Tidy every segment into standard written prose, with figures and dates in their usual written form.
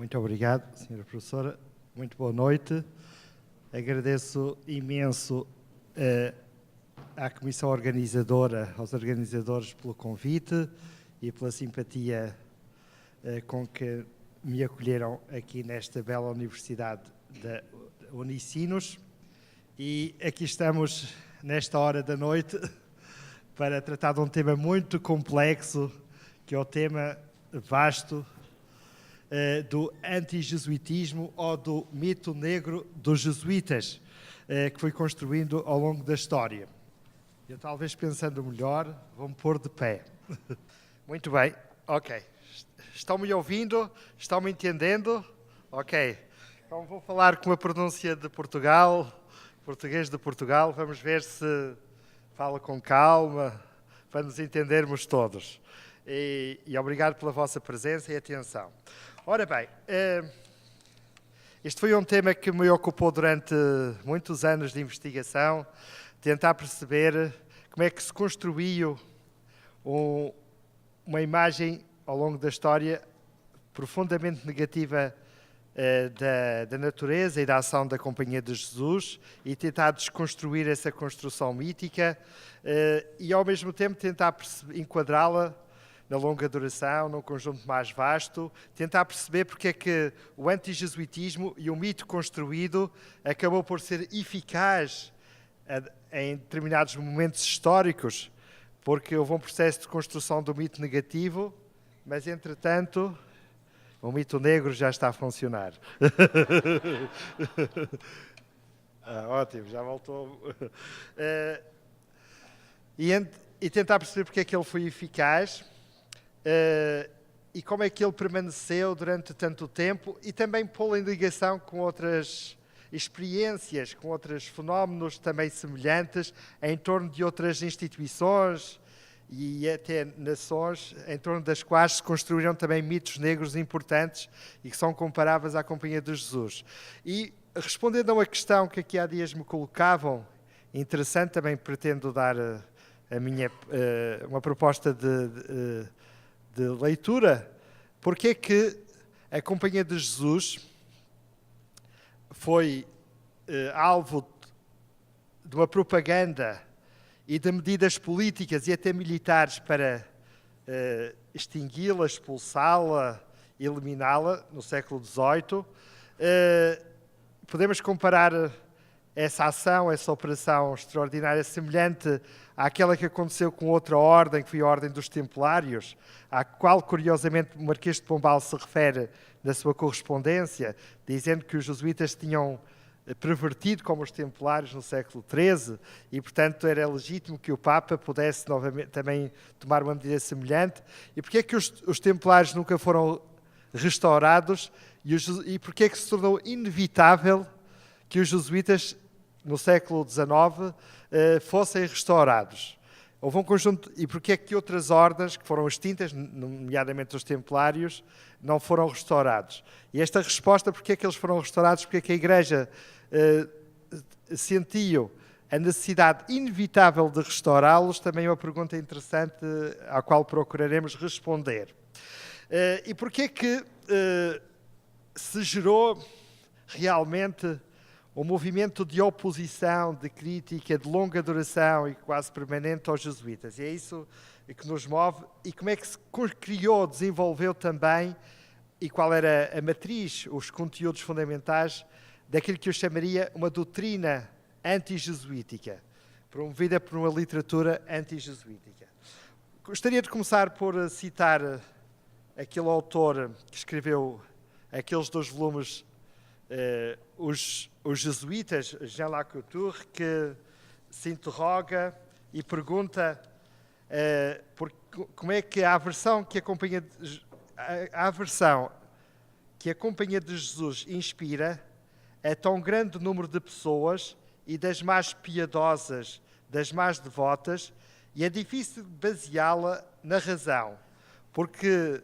Muito obrigado, Sra. Professora. Muito boa noite. Agradeço imenso à Comissão Organizadora, aos organizadores pelo convite e pela simpatia com que me acolheram aqui nesta bela Universidade da Unicinos. E aqui estamos, nesta hora da noite, para tratar de um tema muito complexo, que é o tema vasto do anti-jesuitismo ou do mito negro dos jesuítas, que foi construindo ao longo da história. Eu, talvez pensando melhor, vou-me pôr de pé. Muito bem, ok. Estão-me ouvindo? Estão-me entendendo? Ok. Então vou falar com a pronúncia de Portugal, português de Portugal. Vamos ver se fala com calma, para nos entendermos todos. E obrigado pela vossa presença e atenção. Ora bem, este foi um tema que me ocupou durante muitos anos de investigação, tentar perceber como é que se construiu uma imagem ao longo da história profundamente negativa da natureza e da ação da Companhia de Jesus e tentar desconstruir essa construção mítica e ao mesmo tempo tentar enquadrá-la na longa duração, num conjunto mais vasto, tentar perceber porque é que o antijesuitismo e o mito construído acabou por ser eficaz em determinados momentos históricos, porque houve um processo de construção do mito negativo, mas, entretanto, o mito negro já está a funcionar. Ótimo, já voltou. E tentar perceber porque é que ele foi eficaz, e como é que ele permaneceu durante tanto tempo e também pô-lo em ligação com outras experiências, com outros fenómenos também semelhantes em torno de outras instituições e até nações em torno das quais se construíram também mitos negros importantes e que são comparáveis à Companhia de Jesus. E respondendo a uma questão que aqui há dias me colocavam, interessante, também pretendo dar uma proposta de leitura, porque é que a Companhia de Jesus foi alvo de uma propaganda e de medidas políticas e até militares para extingui-la, expulsá-la, eliminá-la no século XVIII. Podemos comparar essa ação, essa operação extraordinária, semelhante àquela que aconteceu com outra ordem, que foi a Ordem dos Templários, à qual, curiosamente, o Marquês de Pombal se refere na sua correspondência, dizendo que os jesuítas tinham pervertido como os Templários no século XIII e, portanto, era legítimo que o Papa pudesse novamente também tomar uma medida semelhante. E porquê é que os Templários nunca foram restaurados e porquê é que se tornou inevitável que os jesuítas, no século XIX, fossem restaurados? Houve um conjunto... E porquê é que outras ordens, que foram extintas, nomeadamente os Templários, não foram restaurados? E esta resposta, porquê é que eles foram restaurados, porque é que a Igreja sentiu a necessidade inevitável de restaurá-los, também é uma pergunta interessante à qual procuraremos responder. E porquê é que se gerou realmente um movimento de oposição, de crítica, de longa duração e quase permanente aos jesuítas. E é isso que nos move. E como é que se criou, desenvolveu também, e qual era a matriz, os conteúdos fundamentais daquilo que eu chamaria uma doutrina anti-jesuítica, promovida por uma literatura anti-jesuítica. Gostaria de começar por citar aquele autor que escreveu aqueles 2 volumes, os jesuítas, Jean Lacouture, que se interroga e pergunta como é que a aversão que a Companhia de Jesus inspira a tão grande número de pessoas e das mais piedosas, das mais devotas, e é difícil baseá-la na razão, porque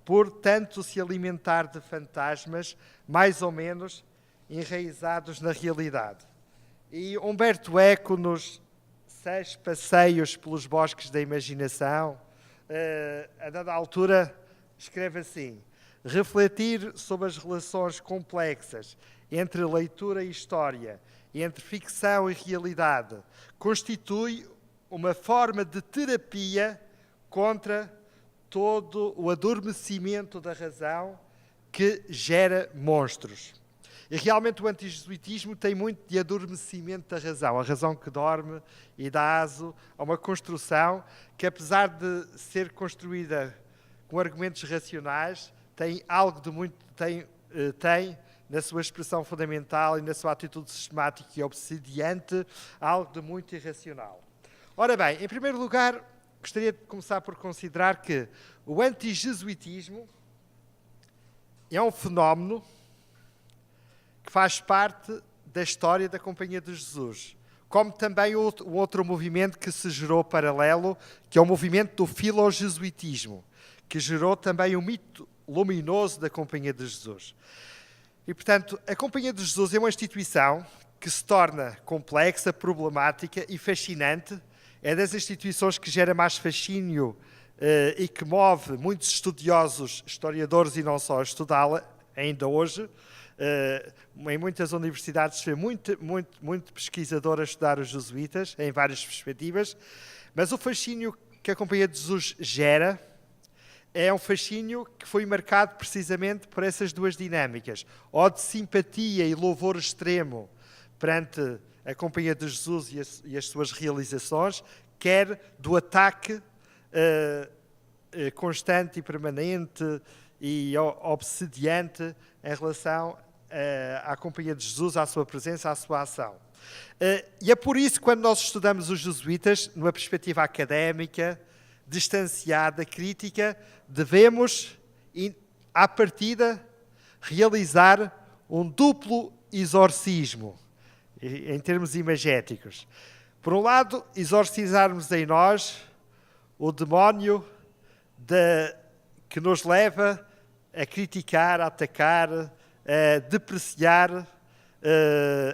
por tanto se alimentar de fantasmas, mais ou menos enraizados na realidade. E Humberto Eco, nos 6 passeios pelos bosques da imaginação, a dada altura escreve assim: refletir sobre as relações complexas entre leitura e história, entre ficção e realidade, constitui uma forma de terapia contra todo o adormecimento da razão que gera monstros. E realmente o antijesuitismo tem muito de adormecimento da razão, a razão que dorme e dá aso a uma construção que, apesar de ser construída com argumentos racionais, tem algo de muito, tem na sua expressão fundamental e na sua atitude sistemática e obsidiante, algo de muito irracional. Ora bem, em primeiro lugar, gostaria de começar por considerar que o antijesuitismo é um fenómeno que faz parte da história da Companhia de Jesus, como também o outro movimento que se gerou paralelo, que é o movimento do filojesuitismo, que gerou também o mito luminoso da Companhia de Jesus. E, portanto, a Companhia de Jesus é uma instituição que se torna complexa, problemática e fascinante. É das instituições que gera mais fascínio e que move muitos estudiosos, historiadores e não só, a estudá-la ainda hoje. Em muitas universidades se vê muito pesquisador a estudar os jesuítas, em várias perspectivas, mas o fascínio que a Companhia de Jesus gera é um fascínio que foi marcado precisamente por essas duas dinâmicas, ou de simpatia e louvor extremo perante a Companhia de Jesus e as suas realizações, quer do ataque constante e permanente e obsediante em relação à Companhia de Jesus, à sua presença, à sua ação. E é por isso que quando nós estudamos os jesuítas, numa perspectiva académica, distanciada, crítica, devemos, à partida, realizar um duplo exorcismo, em termos imagéticos. Por um lado, exorcizarmos em nós o demónio que nos leva a criticar, a atacar, a depreciar,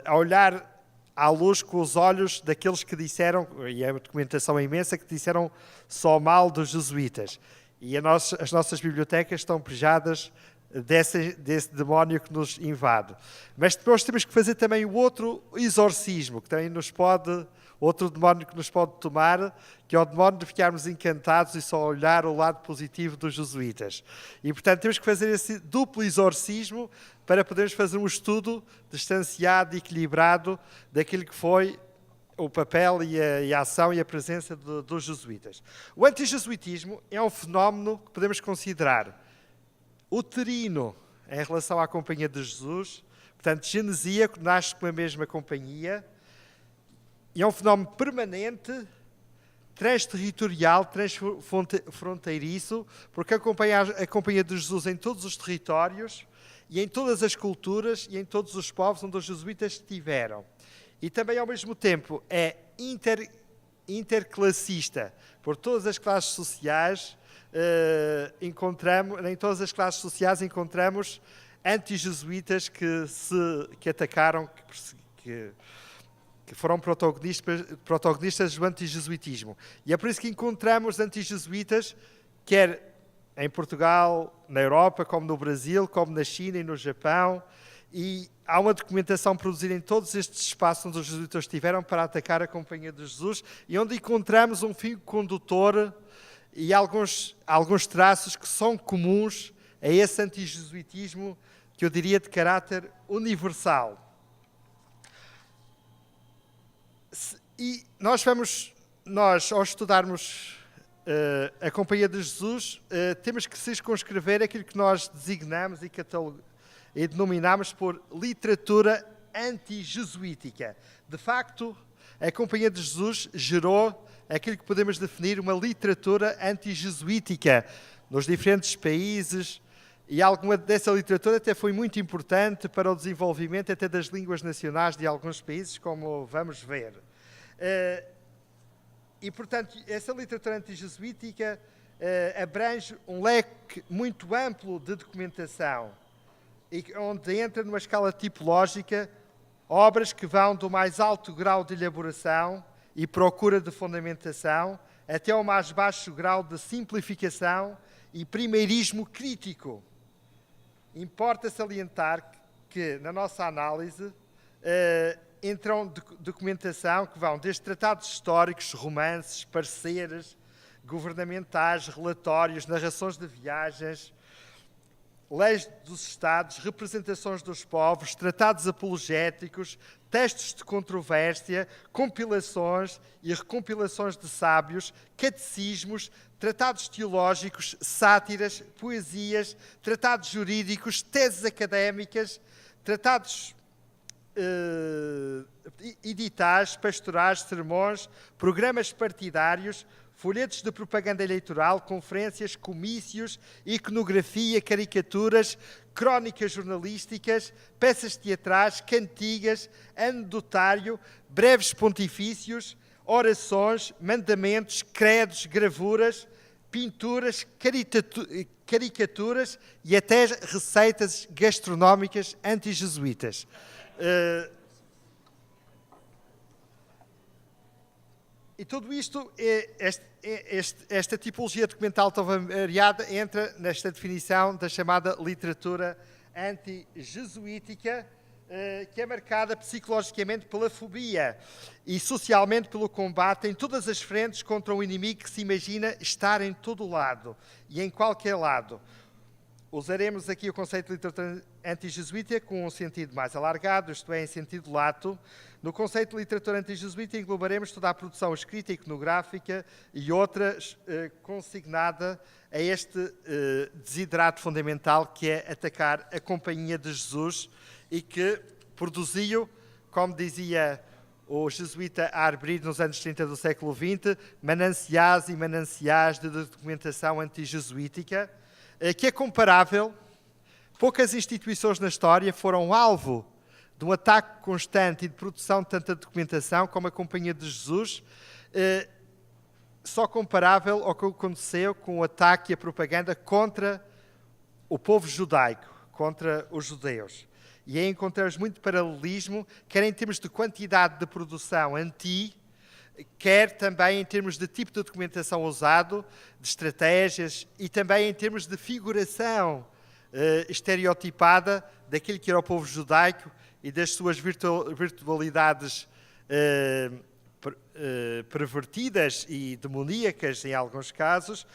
a olhar à luz com os olhos daqueles que disseram, e a documentação é imensa, que disseram só mal dos jesuítas. E as nossas bibliotecas estão prejadas desse demónio que nos invade. Mas depois temos que fazer também o outro exorcismo, que também outro demónio que nos pode tomar, que é o demónio de ficarmos encantados e só olhar o lado positivo dos jesuítas. E, portanto, temos que fazer esse duplo exorcismo para podermos fazer um estudo distanciado e equilibrado daquilo que foi o papel e a ação e a presença dos jesuítas. O antijesuitismo é um fenómeno que podemos considerar uterino em relação à Companhia de Jesus, portanto, genesíaco, nasce com a mesma companhia, e é um fenómeno permanente, transterritorial, transfronteiriço, porque acompanha a Companhia de Jesus em todos os territórios e em todas as culturas e em todos os povos onde os jesuítas estiveram. E também, ao mesmo tempo, é interclassista, por todas as classes sociais. Em todas as classes sociais encontramos antijesuítas que atacaram, que foram protagonistas do antijesuitismo. E é por isso que encontramos antijesuítas, quer em Portugal, na Europa, como no Brasil, como na China e no Japão, e há uma documentação produzida em todos estes espaços onde os jesuítas estiveram para atacar a Companhia de Jesus e onde encontramos um fio condutor e alguns traços que são comuns a esse antijesuitismo que eu diria de caráter universal. E nós, ao estudarmos a Companhia de Jesus, temos que circunscrever aquilo que nós designamos e denominamos por literatura antijesuítica. De facto, a Companhia de Jesus gerou aquilo que podemos definir uma literatura antijesuítica nos diferentes países, e alguma dessa literatura até foi muito importante para o desenvolvimento até das línguas nacionais de alguns países, como vamos ver. E, portanto, essa literatura antijesuítica abrange um leque muito amplo de documentação, e onde entra numa escala tipológica obras que vão do mais alto grau de elaboração e procura de fundamentação até ao mais baixo grau de simplificação e primeirismo crítico. Importa salientar que na nossa análise, entram documentação que vão desde tratados históricos, romances, pareceres, governamentais, relatórios, narrações de viagens, leis dos Estados, representações dos povos, tratados apologéticos, textos de controvérsia, compilações e recompilações de sábios, catecismos, tratados teológicos, sátiras, poesias, tratados jurídicos, teses académicas, tratados editais, pastorais, sermões, programas partidários, folhetos de propaganda eleitoral, conferências, comícios, iconografia, caricaturas, crónicas jornalísticas, peças teatrais, cantigas, anedotário, breves pontifícios, orações, mandamentos, credos, gravuras, pinturas, caricaturas e até receitas gastronómicas anti-jesuítas. E tudo isto, esta tipologia documental tão variada entra nesta definição da chamada literatura anti-jesuítica, que é marcada psicologicamente pela fobia e socialmente pelo combate em todas as frentes contra um inimigo que se imagina estar em todo o lado e em qualquer lado. Usaremos aqui o conceito de literatura anti-jesuítica com um sentido mais alargado, isto é, em sentido lato. No conceito de literatura anti-jesuítica englobaremos toda a produção escrita, iconográfica e outras consignada a este desiderato fundamental que é atacar a Companhia de Jesus e que produziu, como dizia o jesuíta Arbrid nos anos 30 do século XX, mananciais e mananciais de documentação anti-jesuítica, que é comparável. Poucas instituições na história foram alvo de um ataque constante e de produção de tanta documentação como a Companhia de Jesus, só comparável ao que aconteceu com o ataque e a propaganda contra o povo judaico, contra os judeus. E aí encontramos muito paralelismo, quer em termos de quantidade de produção quer também em termos de tipo de documentação usado, de estratégias e também em termos de figuração estereotipada daquilo que era o povo judaico e das suas virtualidades pervertidas e demoníacas em alguns casos.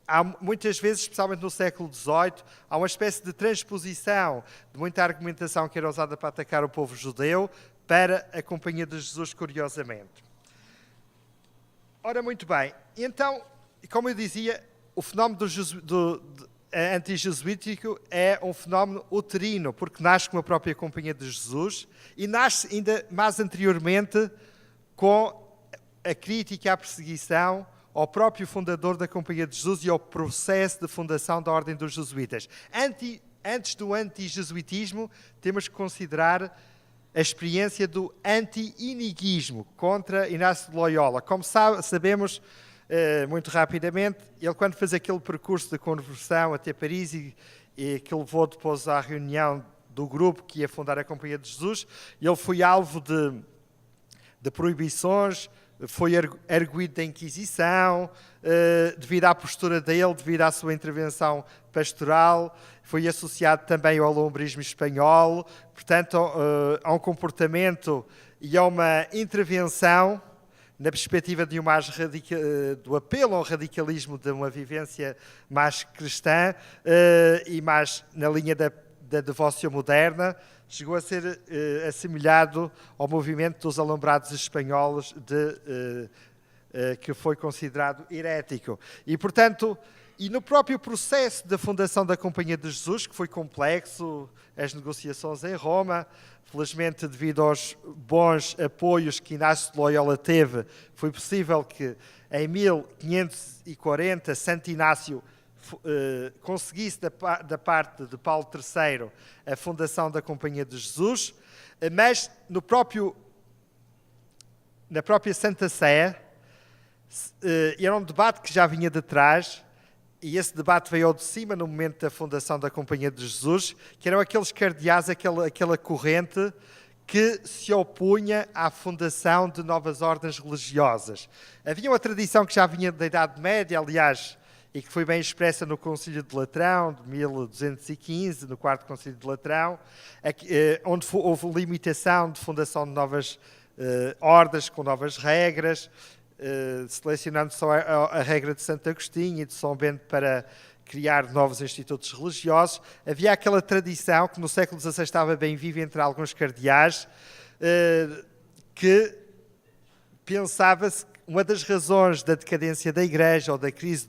Há muitas vezes, especialmente no século XVIII, há uma espécie de transposição de muita argumentação que era usada para atacar o povo judeu para a Companhia de Jesus, curiosamente. Ora, muito bem. Então, como eu dizia, o fenómeno anti-jesuítico é um fenómeno uterino, porque nasce com a própria Companhia de Jesus e nasce ainda mais anteriormente com a crítica à perseguição ao próprio fundador da Companhia de Jesus e ao processo de fundação da Ordem dos Jesuítas. Antes do anti-jesuitismo, temos que considerar a experiência do anti-iniguismo contra Inácio de Loyola. Como sabemos, muito rapidamente, ele quando fez aquele percurso de conversão até Paris e que levou depois à reunião do grupo que ia fundar a Companhia de Jesus, ele foi alvo de proibições, foi arguido da Inquisição, devido à postura dele, devido à sua intervenção pastoral, foi associado também ao alombrismo espanhol, portanto, a um comportamento e a uma intervenção na perspectiva de do apelo ao radicalismo de uma vivência mais cristã e mais na linha da devoção moderna, chegou a ser assemelhado ao movimento dos alombrados espanhóis que foi considerado herético. E, portanto, e no próprio processo da fundação da Companhia de Jesus, que foi complexo, as negociações em Roma, felizmente devido aos bons apoios que Inácio de Loyola teve, foi possível que em 1540 Santo Inácio conseguisse da parte de Paulo III a fundação da Companhia de Jesus, mas na própria Santa Sé era um debate que já vinha de trás, e esse debate veio ao de cima no momento da fundação da Companhia de Jesus, que eram aqueles cardeais, aquela corrente que se opunha à fundação de novas ordens religiosas. Havia uma tradição que já vinha da Idade Média, aliás, e que foi bem expressa no Concílio de Latrão, de 1215, no Quarto Concílio de Latrão, onde houve limitação de fundação de novas ordens com novas regras, selecionando só a regra de Santo Agostinho e de São Bento para criar novos institutos religiosos. Havia aquela tradição que no século XVI estava bem viva entre alguns cardeais, que pensava-se que uma das razões da decadência da Igreja ou da crise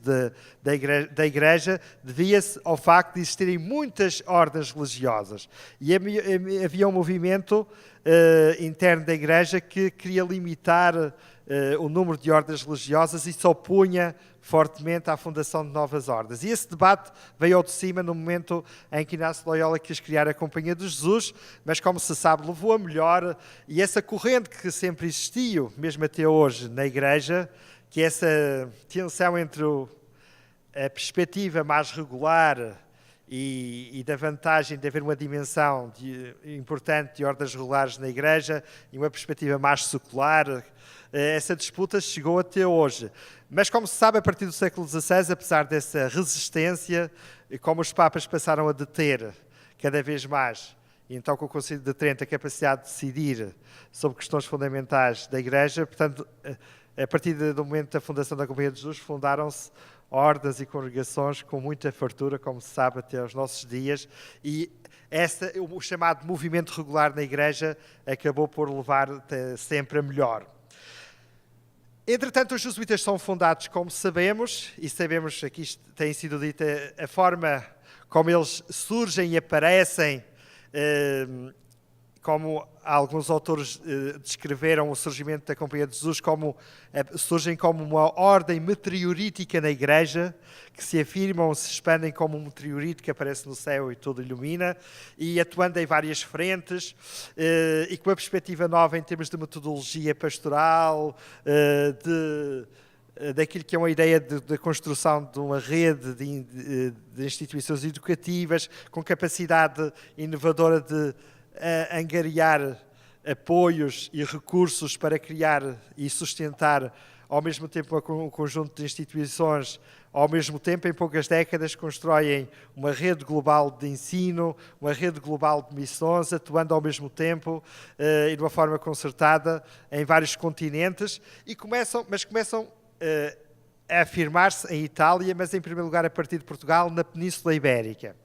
da Igreja devia-se ao facto de existirem muitas ordens religiosas. E havia um movimento interno da Igreja que queria limitar o número de ordens religiosas e se opunha fortemente à fundação de novas ordens. E esse debate veio ao de cima no momento em que Inácio de Loyola quis criar a Companhia de Jesus, mas, como se sabe, levou a melhor, e essa corrente que sempre existiu, mesmo até hoje, na Igreja, que é essa tensão entre a perspectiva mais regular e da vantagem de haver uma dimensão importante de ordens regulares na Igreja e uma perspectiva mais secular, essa disputa chegou até hoje. Mas, como se sabe, a partir do século XVI, apesar dessa resistência, como os Papas passaram a deter cada vez mais, e então com o Concílio de Trento a capacidade de decidir sobre questões fundamentais da Igreja, portanto, a partir do momento da fundação da Companhia de Jesus, fundaram-se ordens e congregações com muita fartura, como se sabe, até aos nossos dias, e o chamado movimento regular na Igreja acabou por levar sempre a melhor. Entretanto, os jesuítas são fundados, como sabemos, e sabemos, aqui tem sido dita, a forma como eles surgem e aparecem, como alguns autores descreveram o surgimento da Companhia de Jesus, surgem como uma ordem meteorítica na Igreja, que se afirmam, se expandem como um meteorito que aparece no céu e tudo ilumina, e atuando em várias frentes, e com uma perspectiva nova em termos de metodologia pastoral, daquilo que é uma ideia de construção de uma rede de instituições educativas, com capacidade inovadora de angariar apoios e recursos para criar e sustentar ao mesmo tempo um conjunto de instituições, ao mesmo tempo em poucas décadas constroem uma rede global de ensino, uma rede global de missões, atuando ao mesmo tempo e de uma forma concertada em vários continentes, mas começam a afirmar-se em Itália, mas em primeiro lugar a partir de Portugal, na Península Ibérica.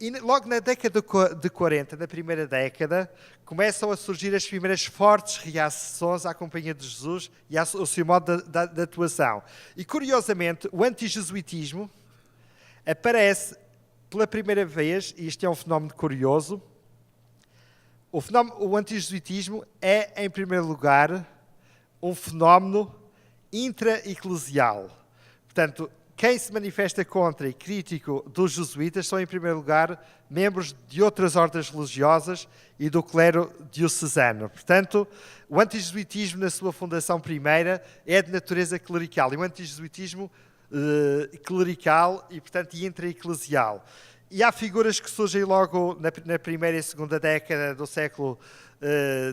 E logo na década de 40, na primeira década, começam a surgir as primeiras fortes reações à Companhia de Jesus e ao seu modo de atuação. E, curiosamente, o antijesuitismo aparece pela primeira vez, e isto é um fenómeno curioso, o antijesuitismo é, em primeiro lugar, um fenómeno intra-eclesial. Portanto, quem se manifesta contra e crítico dos jesuítas são, em primeiro lugar, membros de outras ordens religiosas e do clero diocesano. Portanto, o antijesuitismo, na sua fundação primeira, é de natureza clerical. E o antijesuitismo clerical e, portanto, intra-eclesial. E há figuras que surgem logo na primeira e segunda década do século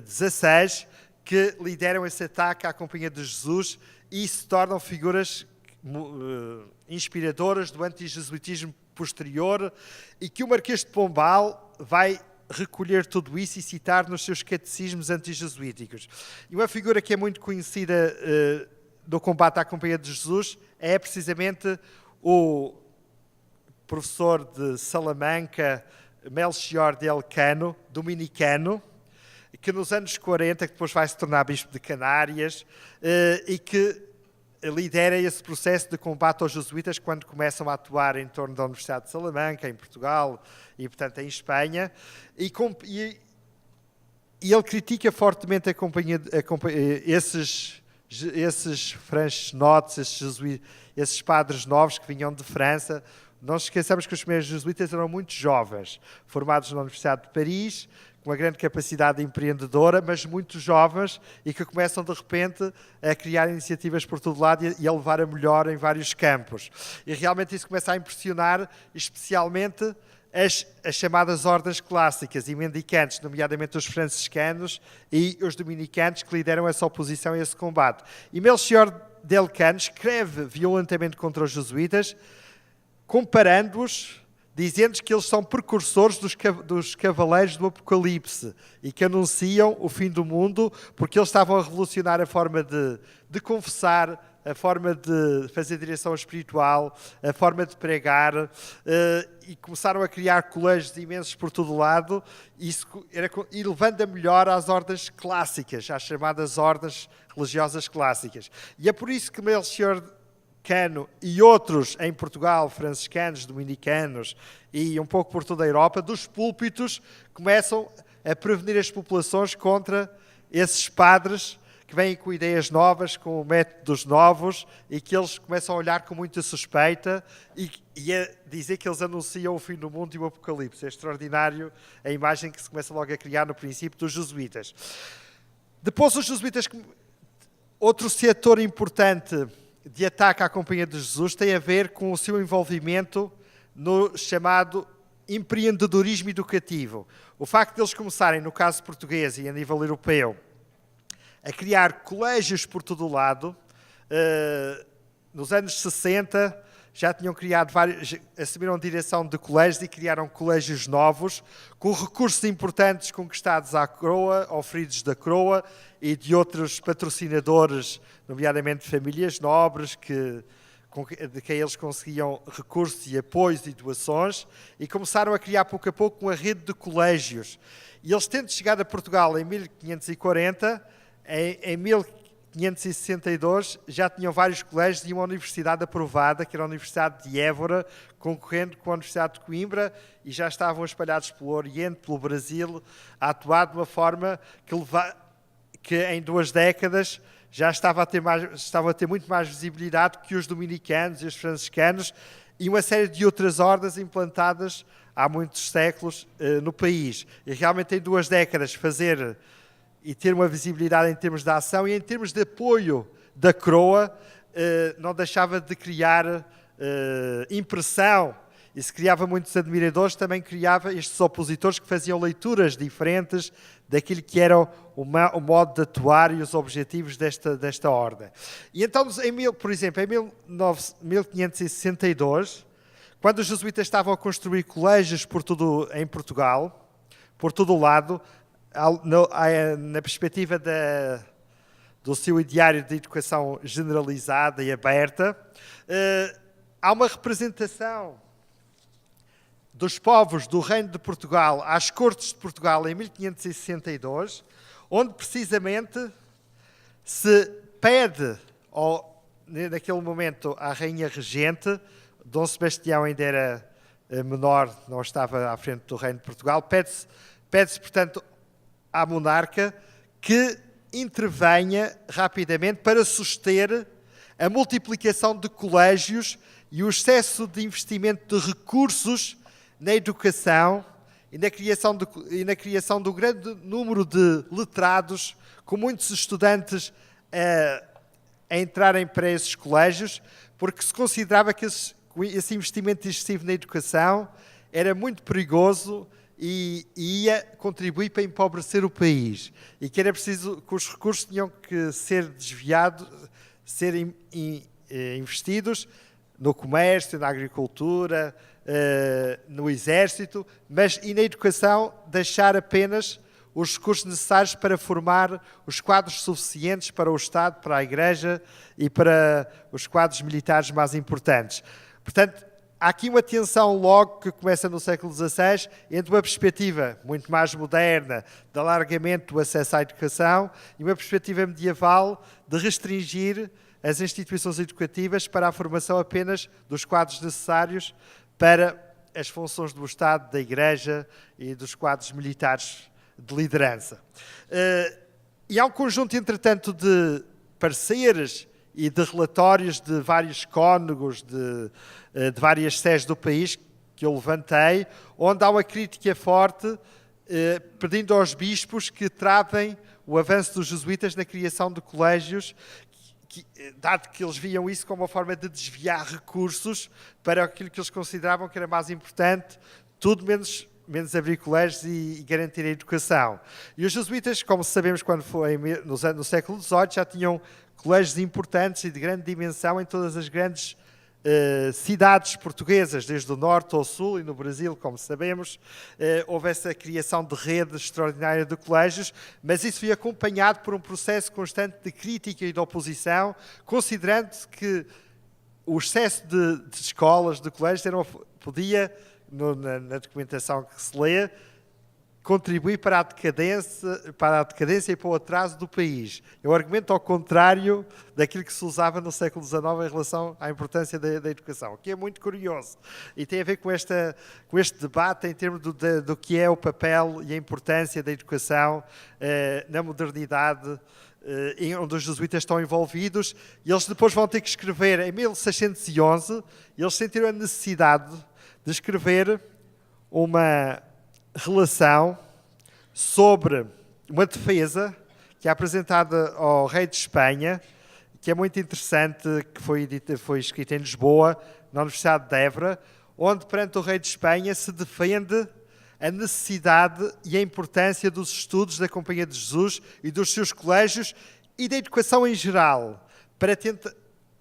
XVI que lideram esse ataque à Companhia de Jesus e se tornam figuras inspiradoras do antijesuitismo posterior e que o Marquês de Pombal vai recolher tudo isso e citar nos seus catecismos antijesuíticos. E uma figura que é muito conhecida do combate à Companhia de Jesus é precisamente o professor de Salamanca, Melchior de Elcano, dominicano, que nos anos 40, que depois vai se tornar bispo de Canárias, e que lidera esse processo de combate aos jesuítas quando começam a atuar em torno da Universidade de Salamanca, em Portugal e, portanto, em Espanha. E ele critica fortemente esses franchenotes, esses padres novos que vinham de França. Não nos esqueçamos que os primeiros jesuítas eram muito jovens, formados na Universidade de Paris, com uma grande capacidade empreendedora, mas muito jovens e que começam de repente a criar iniciativas por todo lado e a levar a melhor em vários campos. E realmente isso começa a impressionar especialmente as chamadas ordens clássicas e mendicantes, nomeadamente os franciscanos e os dominicanos, que lideram essa oposição e esse combate. E Melchior Del Cano escreve violentamente contra os jesuítas, comparando-os, dizendo que eles são precursores dos cavaleiros do Apocalipse e que anunciam o fim do mundo porque eles estavam a revolucionar a forma de confessar, a forma de fazer direção espiritual, a forma de pregar, e começaram a criar colégios imensos por todo o lado, e levando a melhor às ordens clássicas, às chamadas ordens religiosas clássicas. E é por isso que Melchior Cano e outros em Portugal, franciscanos, dominicanos e um pouco por toda a Europa, dos púlpitos, começam a prevenir as populações contra esses padres que vêm com ideias novas, com métodos novos e que eles começam a olhar com muita suspeita e a dizer que eles anunciam o fim do mundo e o Apocalipse. É extraordinário a imagem que se começa logo a criar no princípio dos jesuítas. Depois os jesuítas, outro setor importante de ataque à Companhia de Jesus tem a ver com o seu envolvimento no chamado empreendedorismo educativo. O facto de eles começarem, no caso português e a nível europeu, a criar colégios por todo o lado. Nos anos 60 já tinham criado vários, assumiram direção de colégios e criaram colégios novos, com recursos importantes conquistados à coroa, oferidos da coroa e de outros patrocinadores, nomeadamente famílias nobres, de quem eles conseguiam recursos e apoios e doações, e começaram a criar pouco a pouco uma rede de colégios. E eles, tendo chegado a Portugal em 1540, em 1562 já tinham vários colégios e uma universidade aprovada, que era a Universidade de Évora, concorrendo com a Universidade de Coimbra, e já estavam espalhados pelo Oriente, pelo Brasil, a atuar de uma forma que em 2 décadas já estavam a ter muito mais visibilidade que os dominicanos e os franciscanos e uma série de outras ordens implantadas há muitos séculos no país. E realmente em 2 décadas fazer e ter uma visibilidade em termos de ação e em termos de apoio da coroa, não deixava de criar impressão. E se criava muitos admiradores, também criava estes opositores que faziam leituras diferentes daquilo que era o modo de atuar e os objetivos desta ordem. E então, por exemplo, em 1562, quando os jesuítas estavam a construir colégios em Portugal, por todo o lado, na perspectiva do seu ideário de educação generalizada e aberta, há uma representação dos povos do Reino de Portugal às Cortes de Portugal em 1562, onde precisamente se pede, naquele momento, à Rainha Regente, Dom Sebastião ainda era menor, não estava à frente do Reino de Portugal, pede-se, portanto, à monarca que intervenha rapidamente para suster a multiplicação de colégios e o excesso de investimento de recursos na educação e na criação do grande número de letrados, com muitos estudantes a entrarem para esses colégios, porque se considerava que esse investimento excessivo na educação era muito perigoso e ia contribuir para empobrecer o país. E que era preciso que os recursos tinham que ser desviados, ser investidos no comércio, na agricultura, no exército, e na educação deixar apenas os recursos necessários para formar os quadros suficientes para o Estado, para a Igreja e para os quadros militares mais importantes. Portanto, há aqui uma tensão logo que começa no século XVI entre uma perspectiva muito mais moderna de alargamento do acesso à educação e uma perspectiva medieval de restringir as instituições educativas para a formação apenas dos quadros necessários para as funções do Estado, da Igreja e dos quadros militares de liderança. E há um conjunto, entretanto, de pareceres e de relatórios de vários cônegos de várias sedes do país que eu levantei, onde há uma crítica forte pedindo aos bispos que tratem o avanço dos jesuítas na criação de colégios, dado que eles viam isso como uma forma de desviar recursos para aquilo que eles consideravam que era mais importante, tudo menos menos abrir colégios e garantir a educação. E os jesuítas, como sabemos, quando foi no século XVIII, já tinham colégios importantes e de grande dimensão em todas as grandes cidades portuguesas, desde o norte ao sul, e no Brasil, como sabemos, houve essa criação de rede extraordinária de colégios, mas isso foi acompanhado por um processo constante de crítica e de oposição, considerando que o excesso de escolas, de colégios, podia, na documentação que se lê, contribuir para a decadência e para o atraso do país. É um argumento ao contrário daquilo que se usava no século XIX em relação à importância da educação, o que é muito curioso. E tem a ver com este debate em termos do que é o papel e a importância da educação na modernidade, onde os jesuítas estão envolvidos, e eles depois vão ter que escrever, em 1611, eles sentiram a necessidade de escrever uma relação sobre uma defesa que é apresentada ao rei de Espanha, que é muito interessante, que foi escrita em Lisboa, na Universidade de Évora, onde perante o rei de Espanha se defende a necessidade e a importância dos estudos da Companhia de Jesus e dos seus colégios e da educação em geral, para tentar.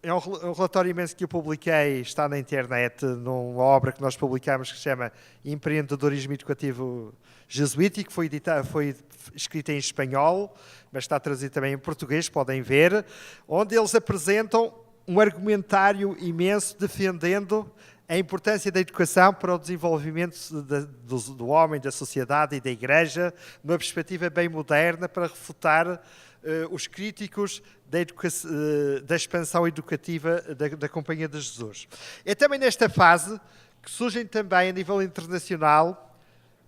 É um relatório imenso que eu publiquei, está na internet, numa obra que nós publicamos que se chama Empreendedorismo Educativo Jesuítico, foi escrita em espanhol, mas está traduzido também em português, podem ver, onde eles apresentam um argumentário imenso defendendo a importância da educação para o desenvolvimento do homem, da sociedade e da Igreja, numa perspectiva bem moderna, para refutar os críticos da expansão educativa da Companhia de Jesus. É também nesta fase que surgem também, a nível internacional,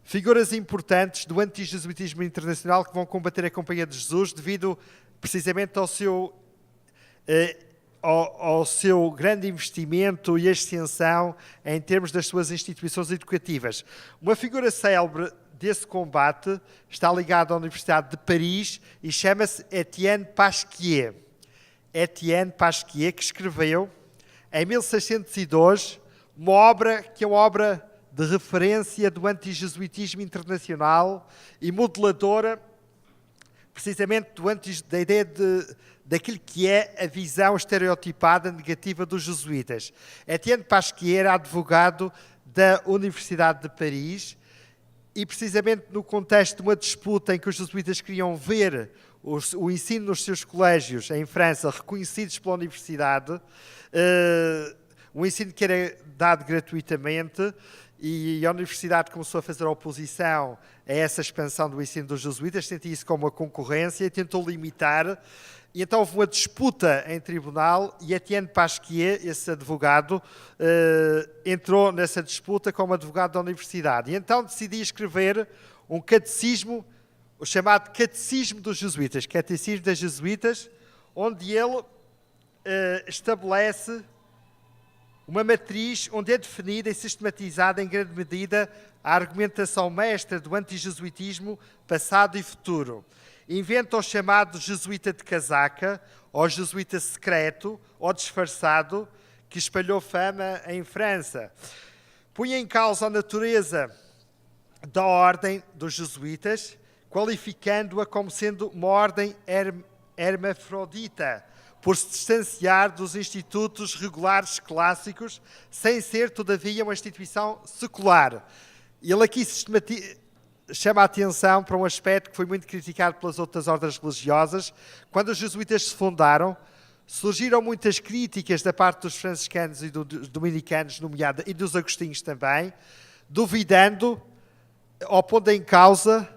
figuras importantes do antijesuitismo internacional que vão combater a Companhia de Jesus devido precisamente ao seu grande investimento e extensão em termos das suas instituições educativas. Uma figura célebre desse combate está ligado à Universidade de Paris e chama-se Etienne Pasquier. Etienne Pasquier, que escreveu, em 1602, uma obra que é uma obra de referência do antijesuitismo internacional e modeladora, precisamente da ideia daquilo que é a visão estereotipada negativa dos jesuítas. Etienne Pasquier era advogado da Universidade de Paris, e precisamente no contexto de uma disputa em que os jesuítas queriam ver o ensino nos seus colégios em França reconhecidos pela universidade, um ensino que era dado gratuitamente, e a universidade começou a fazer oposição a essa expansão do ensino dos jesuítas, sentia isso como uma concorrência e tentou limitar. E então houve uma disputa em tribunal e Etienne Pasquier, esse advogado, entrou nessa disputa como advogado da universidade. E então decidiu escrever um catecismo, o chamado Catecismo dos Jesuítas, Catecismo das Jesuítas, onde ele estabelece uma matriz onde é definida e sistematizada em grande medida a argumentação mestra do antijesuitismo passado e futuro. Inventa o chamado jesuíta de casaca, ou jesuíta secreto, ou disfarçado, que espalhou fama em França. Punha em causa a natureza da ordem dos jesuítas, qualificando-a como sendo uma ordem hermafrodita, por se distanciar dos institutos regulares clássicos, sem ser, todavia, uma instituição secular. Ele aqui chama a atenção para um aspecto que foi muito criticado pelas outras ordens religiosas. Quando os jesuítas se fundaram, surgiram muitas críticas da parte dos franciscanos e dos dominicanos, nomeada, e dos agostinhos também, duvidando, ou pondo em causa,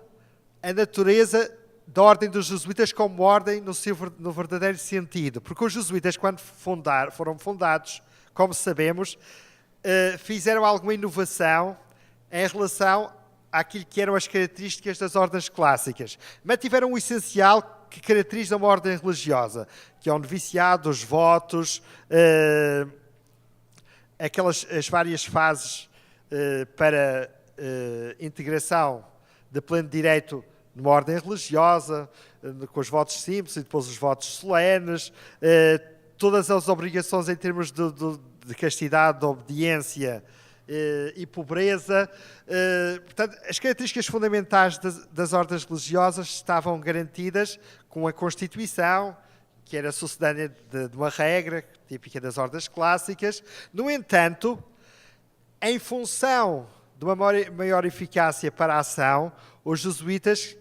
a natureza da ordem dos jesuítas como ordem no verdadeiro sentido. Porque os jesuítas, quando foram fundados, como sabemos, fizeram alguma inovação em relação àquilo que eram as características das ordens clássicas. Mantiveram o essencial que caracteriza uma ordem religiosa, que é o noviciado, os votos, as várias fases para integração de pleno direito numa ordem religiosa, com os votos simples e depois os votos solenes, todas as obrigações em termos de castidade, de obediência e pobreza. Portanto, as características fundamentais das ordens religiosas estavam garantidas com a Constituição, que era sucedânea de uma regra típica das ordens clássicas. No entanto, em função de uma maior eficácia para a ação, os jesuítas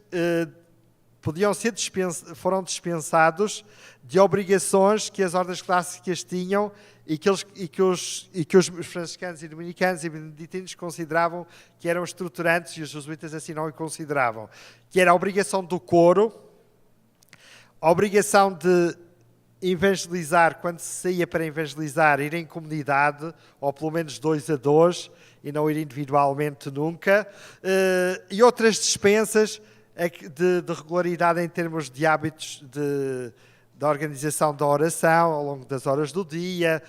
foram dispensados de obrigações que as ordens clássicas tinham e que os franciscanos e dominicanos e beneditinos consideravam que eram estruturantes, e os jesuítas assim não o consideravam, que era a obrigação do coro, a obrigação de evangelizar, quando se saía para evangelizar, ir em comunidade, ou pelo menos 2 a 2, e não ir individualmente nunca, e outras dispensas de regularidade em termos de hábitos da organização da oração ao longo das horas do dia,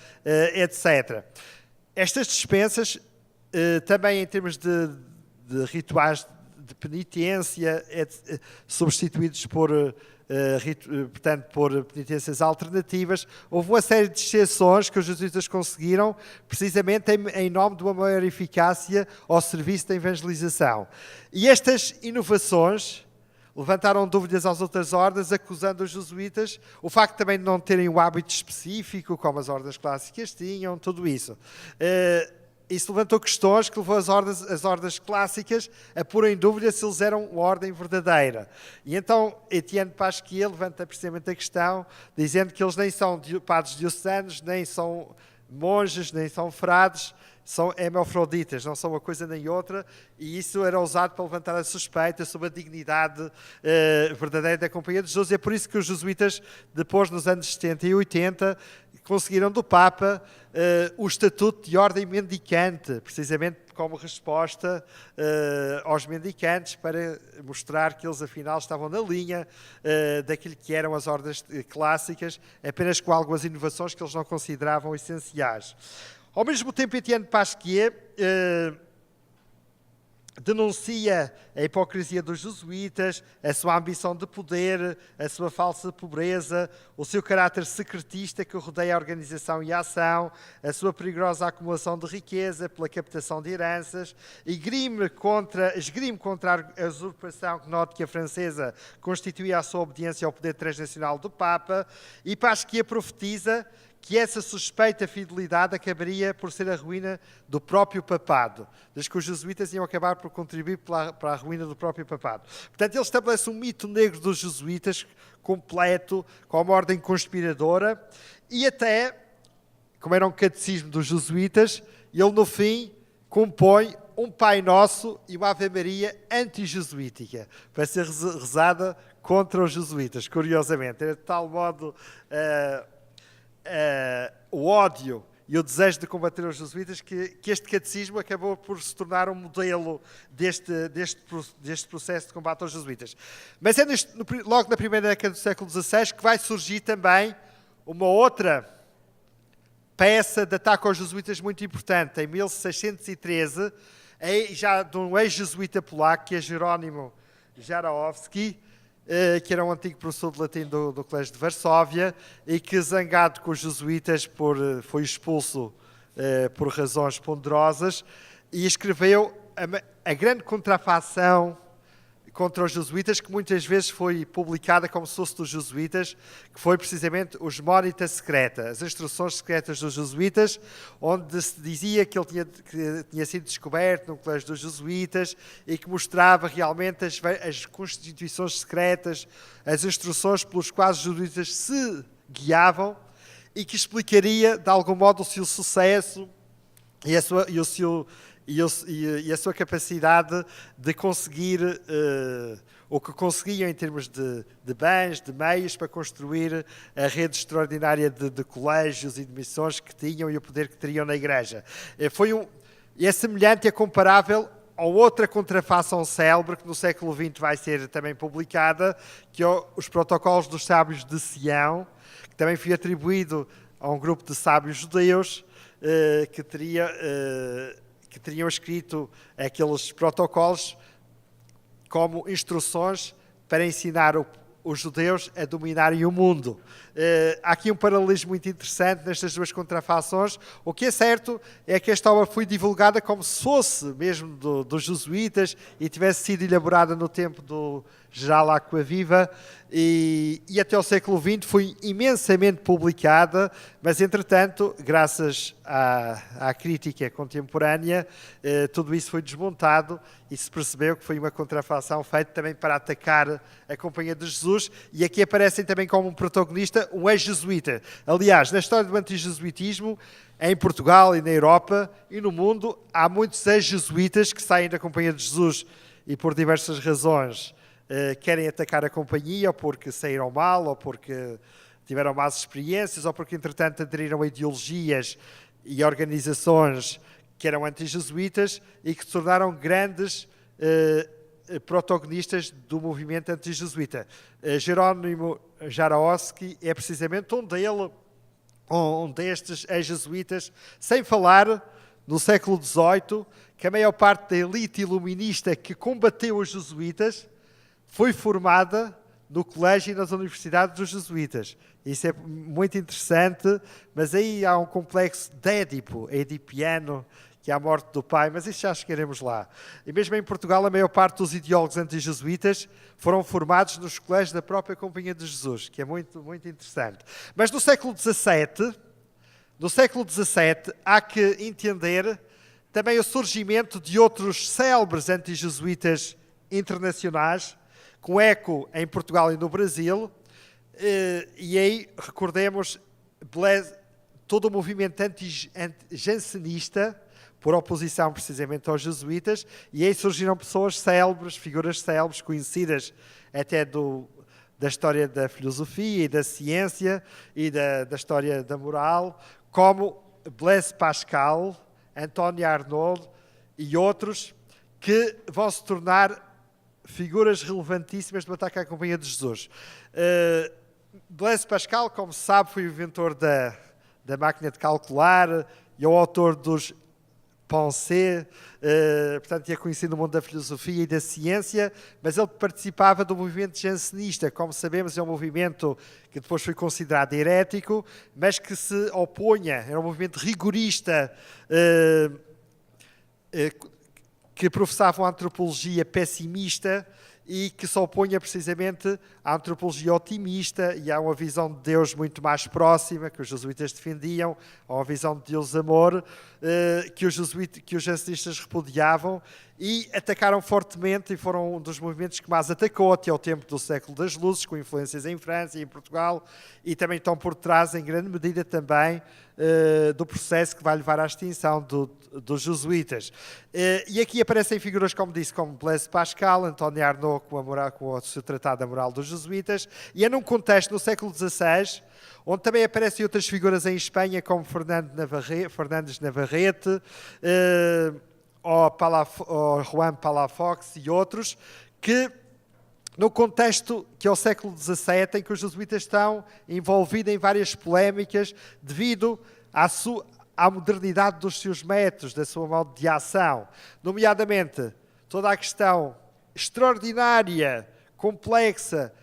etc. Estas dispensas, também em termos de rituais de penitência, substituídos por penitências alternativas, houve uma série de exceções que os jesuítas conseguiram precisamente em nome de uma maior eficácia ao serviço da evangelização. E estas inovações levantaram dúvidas às outras ordens, acusando os jesuítas o facto também de não terem um hábito específico, como as ordens clássicas tinham, tudo isso. Isso levantou questões que levou as ordens clássicas a pôr em dúvida se eles eram uma ordem verdadeira. E então Etienne Pasquier levanta precisamente a questão, dizendo que eles nem são padres diocesanos, nem são monges, nem são frades, são hermafroditas, não são uma coisa nem outra, e isso era usado para levantar a suspeita sobre a dignidade verdadeira da Companhia de Jesus. E é por isso que os jesuítas, depois, nos anos 70 e 80, conseguiram do Papa o estatuto de ordem mendicante, precisamente como resposta aos mendicantes, para mostrar que eles, afinal, estavam na linha daquilo que eram as ordens clássicas, apenas com algumas inovações que eles não consideravam essenciais. Ao mesmo tempo, Etienne Pasquier denuncia a hipocrisia dos jesuítas, a sua ambição de poder, a sua falsa pobreza, o seu caráter secretista que rodeia a organização e a ação, a sua perigosa acumulação de riqueza pela captação de heranças, esgrime contra a usurpação gnóstica francesa constituía a sua obediência ao poder transnacional do Papa, e Pasquier profetiza que essa suspeita fidelidade acabaria por ser a ruína do próprio papado, desde que os jesuítas iam acabar por contribuir para a ruína do próprio papado. Portanto, ele estabelece um mito negro dos jesuítas completo, como ordem conspiradora, e até, como era um catecismo dos jesuítas, ele no fim compõe um Pai Nosso e uma Ave Maria anti-jesuítica, para ser rezada contra os jesuítas, curiosamente. Era de tal modo o ódio e o desejo de combater os jesuítas que este catecismo acabou por se tornar um modelo deste processo de combate aos jesuítas. Mas é logo na primeira década do século XVI que vai surgir também uma outra peça de ataque aos jesuítas muito importante. Em 1613, já de um ex-jesuíta polaco, que é Jerónimo Jarałowski, que era um antigo professor de latim do Colégio de Varsóvia e que, zangado com os jesuítas, foi expulso por razões ponderosas, e escreveu a grande contrafação contra os jesuítas, que muitas vezes foi publicada como se fosse dos jesuítas, que foi precisamente os Monitas Secreta, as instruções secretas dos jesuítas, onde se dizia que ele tinha sido descoberto no colégio dos jesuítas e que mostrava realmente as constituições secretas, as instruções pelos quais os jesuítas se guiavam, e que explicaria, de algum modo, o seu sucesso e a sua capacidade de conseguir o que conseguiam em termos de bens, de meios, para construir a rede extraordinária de colégios e de missões que tinham e o poder que teriam na Igreja. É semelhante e é comparável a outra contrafação célebre que no século XX vai ser também publicada, que é os Protocolos dos Sábios de Sião, que também foi atribuído a um grupo de sábios judeus que teriam escrito aqueles protocolos como instruções para ensinar os judeus a dominarem o mundo. Há aqui um paralelismo muito interessante nestas duas contrafações. O que é certo é que esta obra foi divulgada como se fosse mesmo dos jesuítas e tivesse sido elaborada no tempo do Geral Aquaviva e até ao século XX foi imensamente publicada, mas entretanto, graças à crítica contemporânea, tudo isso foi desmontado e se percebeu que foi uma contrafação feita também para atacar a Companhia de Jesus, e aqui aparecem também como um protagonista um ex-jesuíta. Aliás, na história do antijesuitismo, em Portugal e na Europa e no mundo, há muitos ex-jesuítas que saem da Companhia de Jesus e por diversas razões querem atacar a companhia, ou porque saíram mal, ou porque tiveram más experiências, ou porque entretanto aderiram a ideologias e organizações que eram anti-jesuítas e que se tornaram grandes protagonistas do movimento anti-jesuíta. Jerónimo Jaraoski é precisamente um destes ex-jesuítas, sem falar no século XVIII, que a maior parte da elite iluminista que combateu os jesuítas foi formada no colégio e nas universidades dos jesuítas. Isso é muito interessante, mas aí há um complexo de Édipo, edipiano, que é a morte do pai, mas isso já chegaremos lá. E mesmo em Portugal, a maior parte dos ideólogos anti-jesuítas foram formados nos colégios da própria Companhia de Jesus, que é muito, muito interessante. Mas no século XVII, há que entender também o surgimento de outros célebres anti-jesuítas internacionais, com eco em Portugal e no Brasil, e aí recordemos todo o movimento anti-jansenista, por oposição precisamente aos jesuítas, e aí surgiram pessoas célebres, figuras célebres, conhecidas até da história da filosofia e da ciência e da história da moral, como Blaise Pascal, António Arnauld e outros, que vão se tornar figuras relevantíssimas do ataque à Companhia de Jesus. Blaise Pascal, como se sabe, foi o inventor da máquina de calcular e o autor dos Pensées, portanto, é conhecido no mundo da filosofia e da ciência, mas ele participava do movimento jansenista. Como sabemos, é um movimento que depois foi considerado herético, mas que se opunha, era um movimento rigorista, que professava uma antropologia pessimista e que se opunha precisamente à antropologia otimista e a uma visão de Deus muito mais próxima, que os jesuítas defendiam, a uma visão de Deus-amor, que os jansenistas repudiavam, e atacaram fortemente, e foram um dos movimentos que mais atacou até ao tempo do século das luzes, com influências em França e em Portugal, e também estão por trás, em grande medida também, do processo que vai levar à extinção dos jesuítas. E aqui aparecem figuras, como disse, como Blaise Pascal, António Arnauld com o seu Tratado da Moral dos Jesuítas, e é num contexto no século XVI, onde também aparecem outras figuras em Espanha, como Fernandes Navarrete, ou Juan Palafox e outros, que no contexto que é o século XVII, em que os jesuítas estão envolvidos em várias polémicas devido à modernidade dos seus métodos, da sua modo de ação, nomeadamente toda a questão extraordinária, complexa,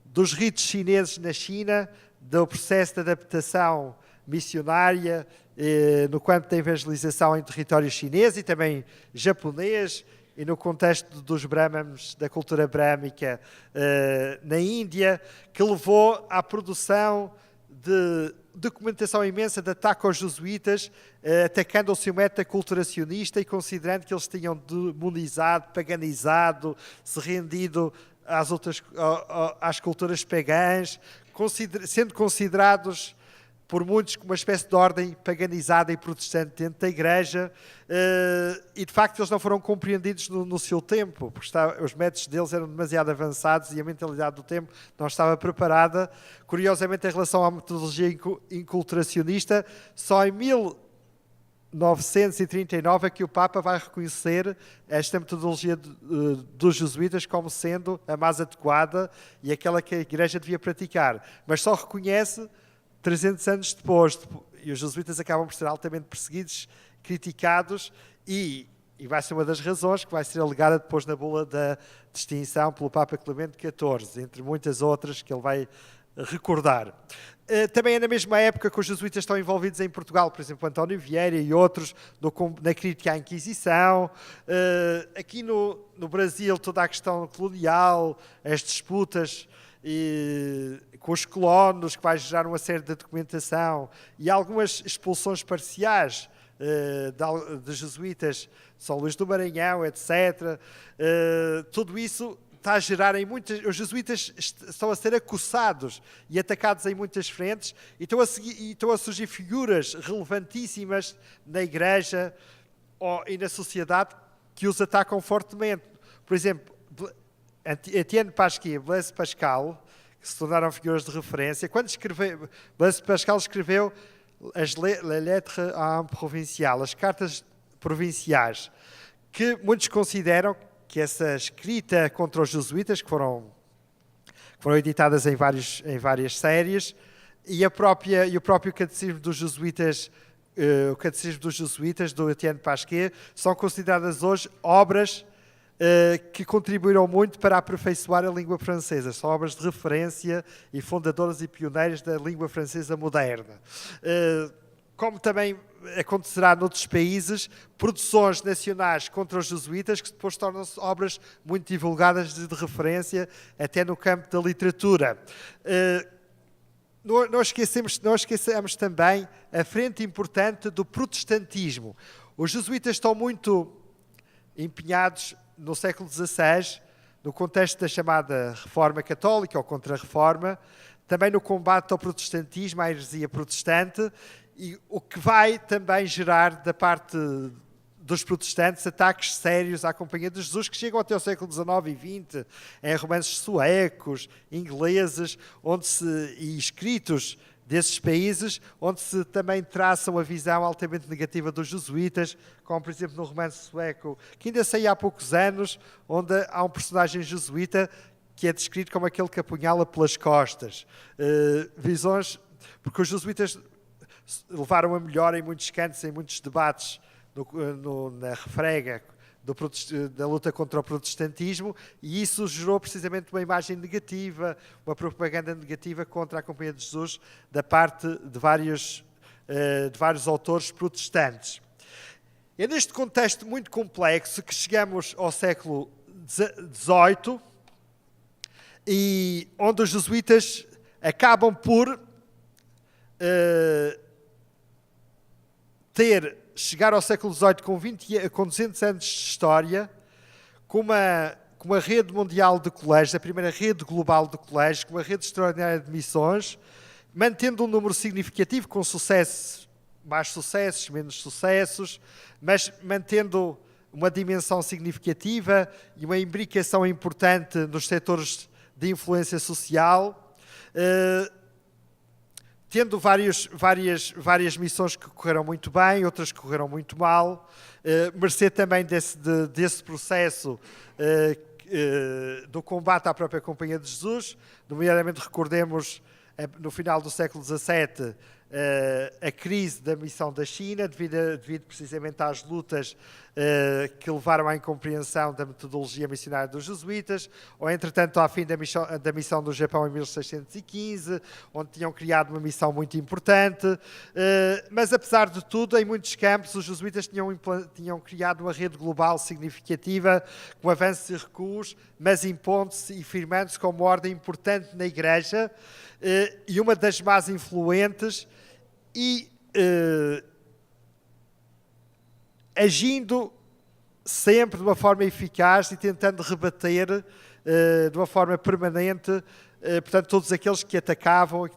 dos ritos chineses na China, do processo de adaptação missionária, no campo da evangelização em território chinês e também japonês, e no contexto dos brahmanes, da cultura brâmica na Índia, que levou à produção de documentação imensa de ataque aos jesuítas, atacando o seu método aculturacionista e considerando que eles tinham demonizado, paganizado, se rendido às culturas pagãs, sendo considerados por muitos como uma espécie de ordem paganizada e protestante dentro da Igreja, e de facto eles não foram compreendidos no seu tempo, porque os métodos deles eram demasiado avançados e a mentalidade do tempo não estava preparada. Curiosamente, em relação à metodologia inculturacionista, só em 1939 é que o Papa vai reconhecer esta metodologia dos jesuítas como sendo a mais adequada e aquela que a Igreja devia praticar, mas só reconhece 300 anos depois, e os jesuítas acabam por ser altamente perseguidos, criticados, e e vai ser uma das razões que vai ser alegada depois na bula da distinção pelo Papa Clemente XIV, entre muitas outras que ele vai recordar. Também é na mesma época que os jesuítas estão envolvidos em Portugal, por exemplo, António Vieira e outros, na crítica à Inquisição. Aqui no Brasil, toda a questão colonial, as disputas com os colonos, que vai gerar uma série de documentação, e algumas expulsões parciais de jesuítas, São Luís do Maranhão, etc. Tudo isso está a gerar em muitas... Os jesuítas estão a ser acossados e atacados em muitas frentes, e estão a surgir figuras relevantíssimas na Igreja e na sociedade que os atacam fortemente. Por exemplo, Etienne Pasquier, Blaise Pascal, que se tornaram figuras de referência. Quando escreveu, Blaise Pascal escreveu as lettres en provincial, as cartas provinciais, que muitos consideram que essa escrita contra os jesuítas, que foram editadas em várias séries, e o próprio Catecismo dos Jesuítas, o Catecismo dos Jesuítas, do Etienne Pasquier, são consideradas hoje obras que contribuíram muito para aperfeiçoar a língua francesa. São obras de referência e fundadoras e pioneiras da língua francesa moderna. Como também acontecerá noutros países, produções nacionais contra os jesuítas que depois tornam-se obras muito divulgadas de referência até no campo da literatura. Não esquecemos também a frente importante do protestantismo. Os jesuítas estão muito empenhados no século XVI, no contexto da chamada Reforma Católica ou Contra-Reforma, também no combate ao protestantismo, à heresia protestante, e o que vai também gerar da parte dos protestantes ataques sérios à Companhia de Jesus, que chegam até o século XIX e XX, em romances suecos, ingleses, e escritos desses países, onde se também traçam a visão altamente negativa dos jesuítas, como por exemplo no romance sueco, que ainda saiu há poucos anos, onde há um personagem jesuíta que é descrito como aquele que apunhala pelas costas. Visões, porque os jesuítas levaram a melhor em muitos cantos, em muitos debates na refrega da luta contra o protestantismo, e isso gerou precisamente uma imagem negativa, uma propaganda negativa contra a Companhia de Jesus da parte de vários autores protestantes. É neste contexto muito complexo que chegamos ao século XVIII, e onde os jesuítas acabam por chegar ao século XVIII com 200 anos de história, com uma rede mundial de colégios, a primeira rede global de colégios, com uma rede extraordinária de missões, mantendo um número significativo, com sucessos, mais sucessos, menos sucessos, mas mantendo uma dimensão significativa e uma imbricação importante nos setores de influência social, tendo várias missões que correram muito bem, outras que correram muito mal, mercê também desse processo do combate à própria Companhia de Jesus. Nomeadamente, recordemos, no final do século XVII, a crise da missão da China, devido precisamente às lutas que levaram à incompreensão da metodologia missionária dos jesuítas, ou entretanto ao fim da missão do Japão em 1615, onde tinham criado uma missão muito importante, mas apesar de tudo, em muitos campos os jesuítas tinham criado uma rede global significativa, com avanços e recuos, mas impondo-se e firmando-se como ordem importante na Igreja, e uma das mais influentes, e agindo sempre de uma forma eficaz e tentando rebater de uma forma permanente, portanto, todos aqueles que atacavam e que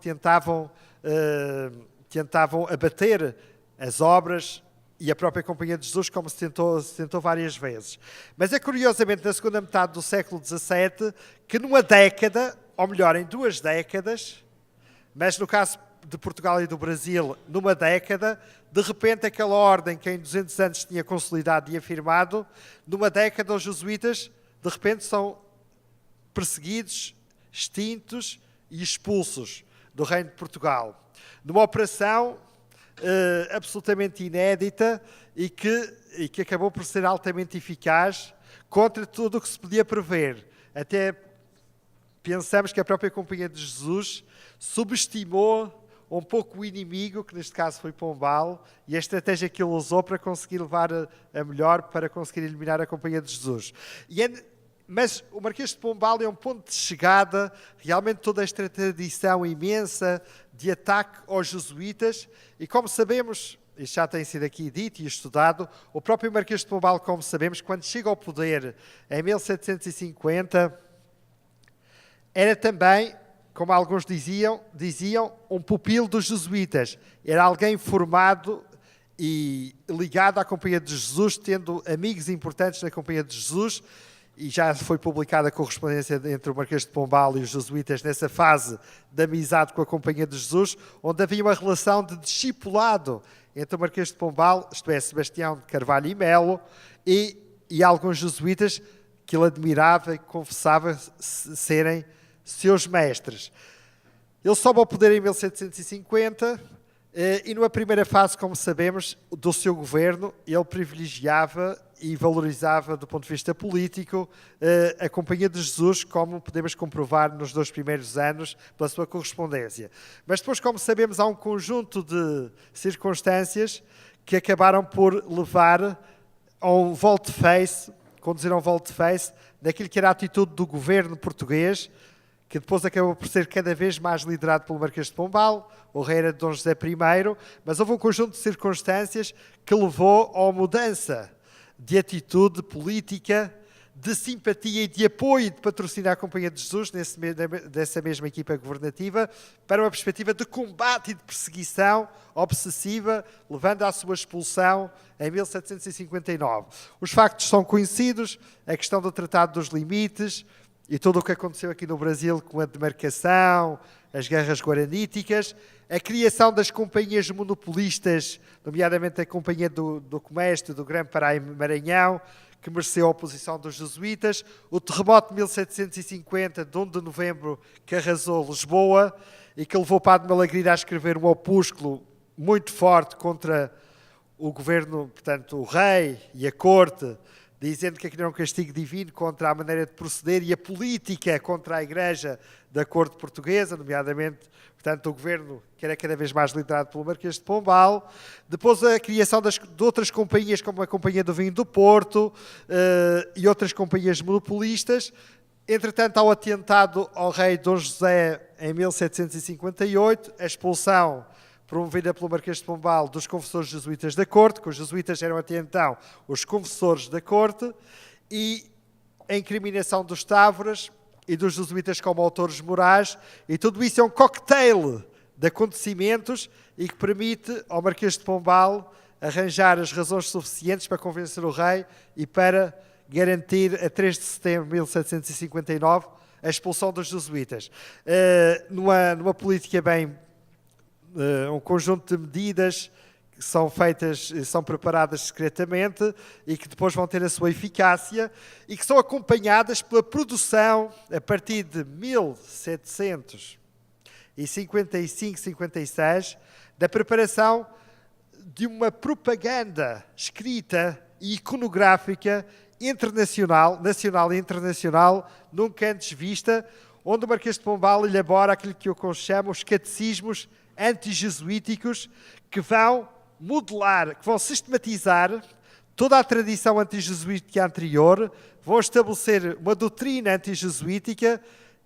tentavam abater as obras e a própria Companhia de Jesus, como se tentou várias vezes. Mas é curiosamente na segunda metade do século XVII que numa década, ou melhor, em 2 décadas, mas no caso de Portugal e do Brasil, numa década, de repente aquela ordem que em 200 anos tinha consolidado e afirmado, numa década os jesuítas, de repente, são perseguidos, extintos e expulsos do Reino de Portugal. Numa operação absolutamente inédita e que acabou por ser altamente eficaz contra tudo o que se podia prever. Até pensamos que a própria Companhia de Jesus subestimou um pouco o inimigo, que neste caso foi Pombal, e a estratégia que ele usou para conseguir levar a melhor, para conseguir eliminar a Companhia de Jesus. Mas o Marquês de Pombal é um ponto de chegada, realmente toda esta tradição imensa de ataque aos jesuítas, e como sabemos, isto já tem sido aqui dito e estudado, o próprio Marquês de Pombal, como sabemos, quando chega ao poder em 1750, era também, como alguns diziam, um pupilo dos jesuítas. Era alguém formado e ligado à Companhia de Jesus, tendo amigos importantes na Companhia de Jesus, e já foi publicada a correspondência entre o Marquês de Pombal e os jesuítas nessa fase de amizade com a Companhia de Jesus, onde havia uma relação de discipulado entre o Marquês de Pombal, isto é, Sebastião de Carvalho e Melo, e alguns jesuítas que ele admirava e confessava serem seus mestres. Ele sobe ao poder em 1750 e numa primeira fase, como sabemos, do seu governo, ele privilegiava e valorizava do ponto de vista político a Companhia de Jesus, como podemos comprovar nos 2 primeiros anos pela sua correspondência. Mas depois, como sabemos, há um conjunto de circunstâncias que acabaram por levar a um volte-face, conduzir a um volte-face daquilo que era a atitude do governo português, que depois acabou por ser cada vez mais liderado pelo Marquês de Pombal, o rei era Dom José I, mas houve um conjunto de circunstâncias que levou a uma mudança de atitude política, de simpatia e de apoio de patrocinar a Companhia de Jesus dessa mesma equipa governativa para uma perspectiva de combate e de perseguição obsessiva, levando à sua expulsão em 1759. Os factos são conhecidos, a questão do Tratado dos Limites e tudo o que aconteceu aqui no Brasil com a demarcação, as guerras guaraníticas, a criação das companhias monopolistas, nomeadamente a Companhia do Comércio do Grande Pará e Maranhão, que mereceu a oposição dos jesuítas, o terremoto de 1750, de 1 de novembro, que arrasou Lisboa e que levou Padre Malagrida a escrever um opúsculo muito forte contra o governo, portanto, o rei e a corte, dizendo que aquilo era um castigo divino contra a maneira de proceder e a política contra a Igreja da corte portuguesa, nomeadamente, portanto, o governo que era cada vez mais liderado pelo Marquês de Pombal. Depois a criação de outras companhias, como a Companhia do Vinho do Porto e outras companhias monopolistas. Entretanto, ao atentado ao rei Dom José em 1758, a expulsão promovida pelo Marquês de Pombal dos confessores jesuítas da corte, que os jesuítas eram até então os confessores da corte, e a incriminação dos távoras e dos jesuítas como autores morais, e tudo isso é um cocktail de acontecimentos e que permite ao Marquês de Pombal arranjar as razões suficientes para convencer o rei e para garantir a 3 de setembro de 1759 a expulsão dos jesuítas. Numa política bem um conjunto de medidas que são feitas, são preparadas secretamente e que depois vão ter a sua eficácia e que são acompanhadas pela produção, a partir de 1755-56, da preparação de uma propaganda escrita e iconográfica internacional, nacional e internacional, nunca antes vista, onde o Marquês de Pombal elabora aquilo que eu chamo os catecismos antijesuíticos, que vão modelar, que vão sistematizar toda a tradição antijesuítica anterior, vão estabelecer uma doutrina antijesuítica,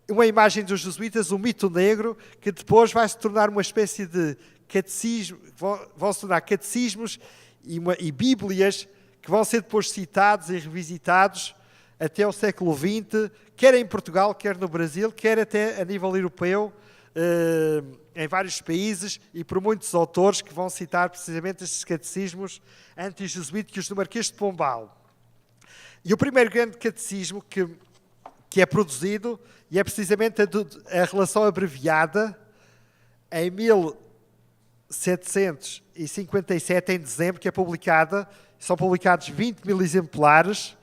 uma imagem dos jesuítas, um mito negro, que depois vai se tornar uma espécie de catecismo, vão se tornar catecismos e bíblias que vão ser depois citados e revisitados até o século XX, quer em Portugal, quer no Brasil, quer até a nível europeu, em vários países e por muitos autores que vão citar precisamente estes catecismos antijesuíticos do Marquês de Pombal. E o primeiro grande catecismo que é produzido, e é precisamente a relação abreviada, em 1757, em dezembro, que é publicada, são publicados 20 mil exemplares,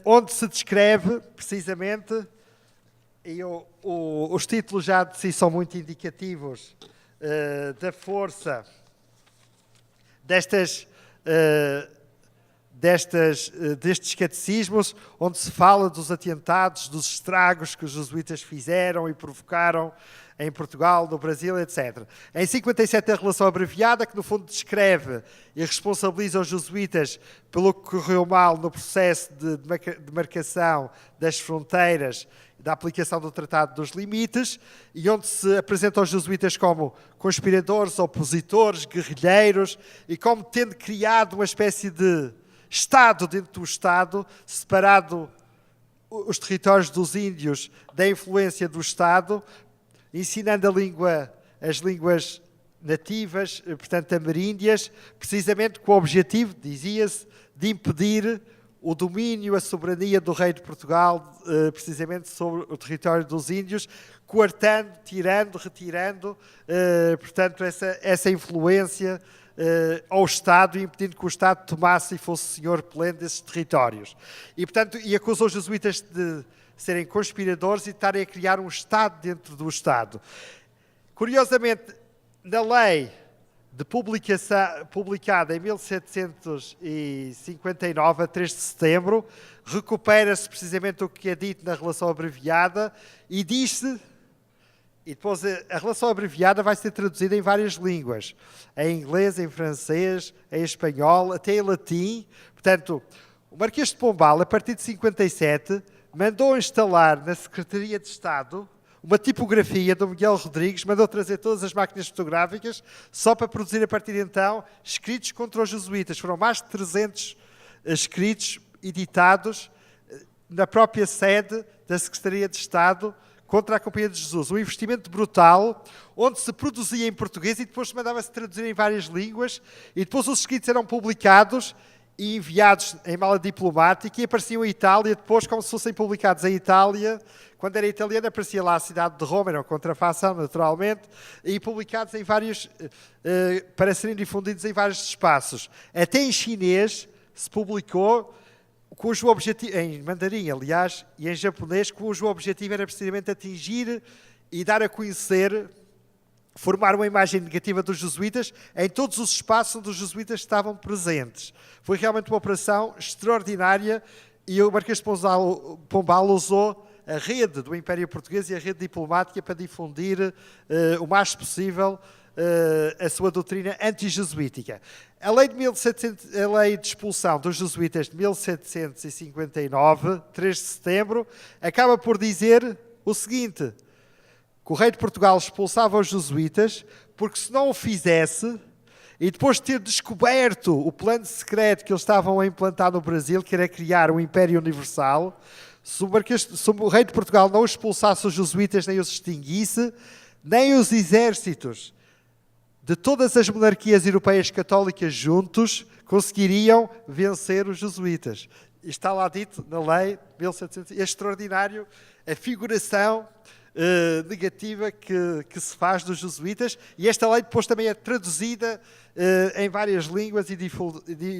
onde se descreve precisamente, e os títulos já de si são muito indicativos da força destes catecismos, onde se fala dos atentados, dos estragos que os jesuítas fizeram e provocaram em Portugal, no Brasil, etc. Em 57, a relação abreviada, que no fundo descreve e responsabiliza os jesuítas pelo que correu mal no processo de demarcação das fronteiras, da aplicação do Tratado dos Limites, e onde se apresenta os jesuítas como conspiradores, opositores, guerrilheiros, e como tendo criado uma espécie de Estado dentro do Estado, separado os territórios dos índios da influência do Estado, ensinando as línguas nativas, portanto ameríndias, precisamente com o objetivo, dizia-se, de impedir o domínio, a soberania do rei de Portugal, precisamente sobre o território dos índios, coartando, tirando, retirando, portanto, essa influência ao Estado, impedindo que o Estado tomasse e fosse senhor pleno desses territórios. E, portanto, acusou os jesuítas de serem conspiradores e de estarem a criar um Estado dentro do Estado. Curiosamente, na lei de publicação, publicada em 1759, a 3 de setembro, recupera-se precisamente o que é dito na relação abreviada e diz-se, e depois a relação abreviada vai ser traduzida em várias línguas, em inglês, em francês, em espanhol, até em latim. Portanto, o Marquês de Pombal, a partir de 57, mandou instalar na Secretaria de Estado uma tipografia do Miguel Rodrigues, mandou trazer todas as máquinas fotográficas só para produzir a partir de então escritos contra os jesuítas. Foram mais de 300 escritos editados na própria sede da Secretaria de Estado contra a Companhia de Jesus. Um investimento brutal, onde se produzia em português e depois se mandava-se traduzir em várias línguas e depois os escritos eram publicados e enviados em mala diplomática e apareciam em Itália depois como se fossem publicados em Itália. Quando era italiano aparecia lá a cidade de Roma, era uma contrafação naturalmente, e publicados em vários, para serem difundidos em vários espaços. Até em chinês se publicou, cujo objetivo, em mandarim aliás, e em japonês, cujo objetivo era precisamente atingir e dar a conhecer, formar uma imagem negativa dos jesuítas em todos os espaços onde os jesuítas estavam presentes. Foi realmente uma operação extraordinária e o Marquês de Pombal usou a rede do Império Português e a rede diplomática para difundir o mais possível a sua doutrina anti-jesuítica. A lei de expulsão dos jesuítas de 1759, 3 de setembro, acaba por dizer o seguinte: que o rei de Portugal expulsava os jesuítas porque se não o fizesse, e depois de ter descoberto o plano secreto que eles estavam a implantar no Brasil, que era criar um Império Universal, se o rei de Portugal não expulsasse os jesuítas nem os extinguisse, nem os exércitos de todas as monarquias europeias católicas juntos conseguiriam vencer os jesuítas. Está lá dito na lei de 1700. É extraordinário a figuração negativa que se faz dos jesuítas, e esta lei depois também é traduzida em várias línguas e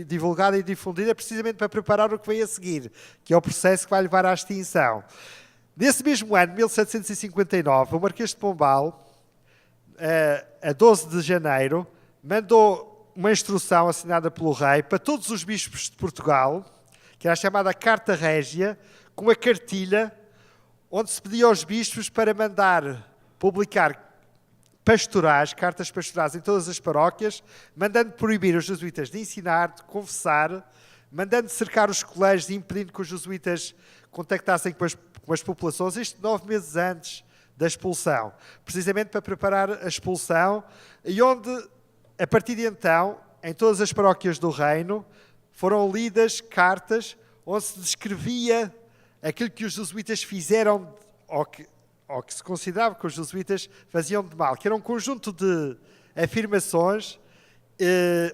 divulgada e difundida precisamente para preparar o que vem a seguir, que é o processo que vai levar à extinção. Nesse mesmo ano, 1759, o Marquês de Pombal, a 12 de janeiro, mandou uma instrução assinada pelo rei para todos os bispos de Portugal, que era a chamada Carta Régia, com uma cartilha onde se pedia aos bispos para mandar publicar pastorais, cartas pastorais em todas as paróquias, mandando proibir os jesuítas de ensinar, de confessar, mandando cercar os colégios e impedindo que os jesuítas contactassem com as populações, isto 9 meses antes da expulsão, precisamente para preparar a expulsão, e onde, a partir de então, em todas as paróquias do reino, foram lidas cartas onde se descrevia aquilo que os jesuítas fizeram, ou que se considerava que os jesuítas faziam de mal, que era um conjunto de afirmações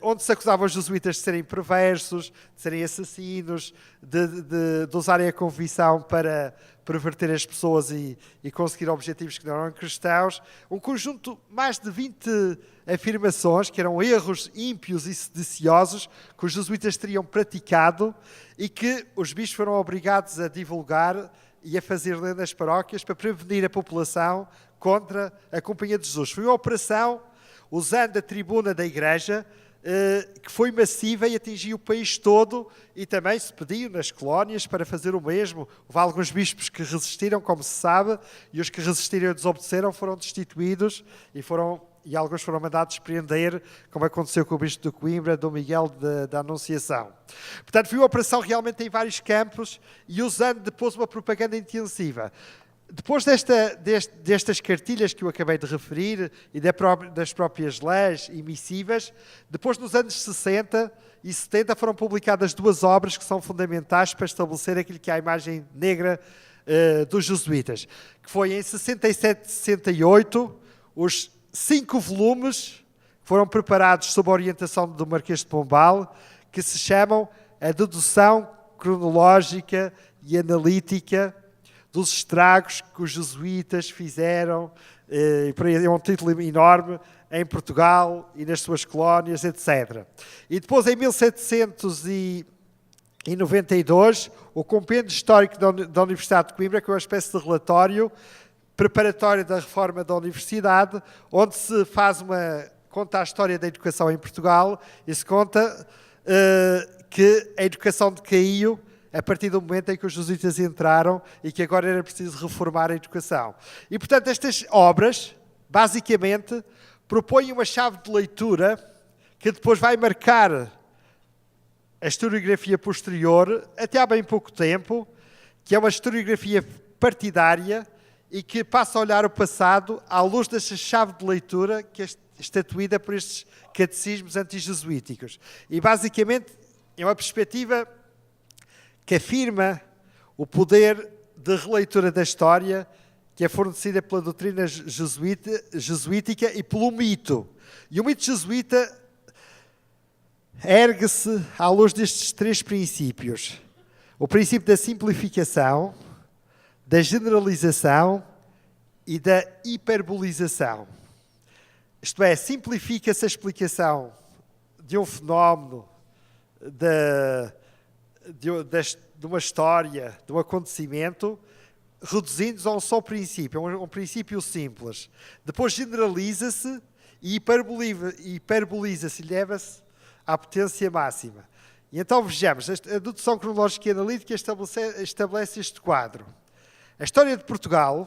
onde se acusava os jesuítas de serem perversos, de serem assassinos, de usarem a confissão para perverter as pessoas e conseguir objetivos que não eram cristãos. Um conjunto, mais de 20 afirmações, que eram erros ímpios e sediciosos, que os jesuítas teriam praticado e que os bispos foram obrigados a divulgar e a fazer ler nas paróquias para prevenir a população contra a Companhia de Jesus. Foi uma operação usando a tribuna da Igreja que foi massiva e atingiu o país todo, e também se pediu nas colónias para fazer o mesmo. Houve alguns bispos que resistiram, como se sabe, e os que resistiram e desobedeceram foram destituídos e alguns foram mandados prender, como aconteceu com o bispo de Coimbra, Dom Miguel da Anunciação. Portanto, foi uma operação realmente em vários campos e usando depois uma propaganda intensiva. Depois destas cartilhas que eu acabei de referir e das próprias leis e missivas, depois nos anos 60 e 70 foram publicadas 2 obras que são fundamentais para estabelecer aquilo que é a imagem negra dos jesuítas, que foi em 67 e 68, os 5 volumes foram preparados sob a orientação do Marquês de Pombal, que se chamam A Dedução Cronológica e Analítica dos Estragos que os jesuítas fizeram, é um título enorme, em Portugal e nas suas colónias, etc. E depois, em 1792, o Compêndio Histórico da Universidade de Coimbra, que é uma espécie de relatório preparatório da reforma da universidade, onde se conta a história da educação em Portugal e se conta que a educação decaiu a partir do momento em que os jesuítas entraram e que agora era preciso reformar a educação. E, portanto, estas obras, basicamente, propõem uma chave de leitura que depois vai marcar a historiografia posterior, até há bem pouco tempo, que é uma historiografia partidária e que passa a olhar o passado à luz desta chave de leitura que é estatuída por estes catecismos antijesuíticos. E, basicamente, é uma perspectiva que afirma o poder de releitura da história que é fornecida pela doutrina jesuítica e pelo mito. E o mito jesuíta ergue-se à luz destes 3 princípios. O princípio da simplificação, da generalização e da hiperbolização. Isto é, simplifica-se a explicação de um fenómeno, de uma história, de um acontecimento, reduzindo-se a um só princípio, um princípio simples. Depois generaliza-se e hiperboliza-se, leva-se à potência máxima. E então vejamos, a dedução cronológica e analítica estabelece este quadro. A história de Portugal,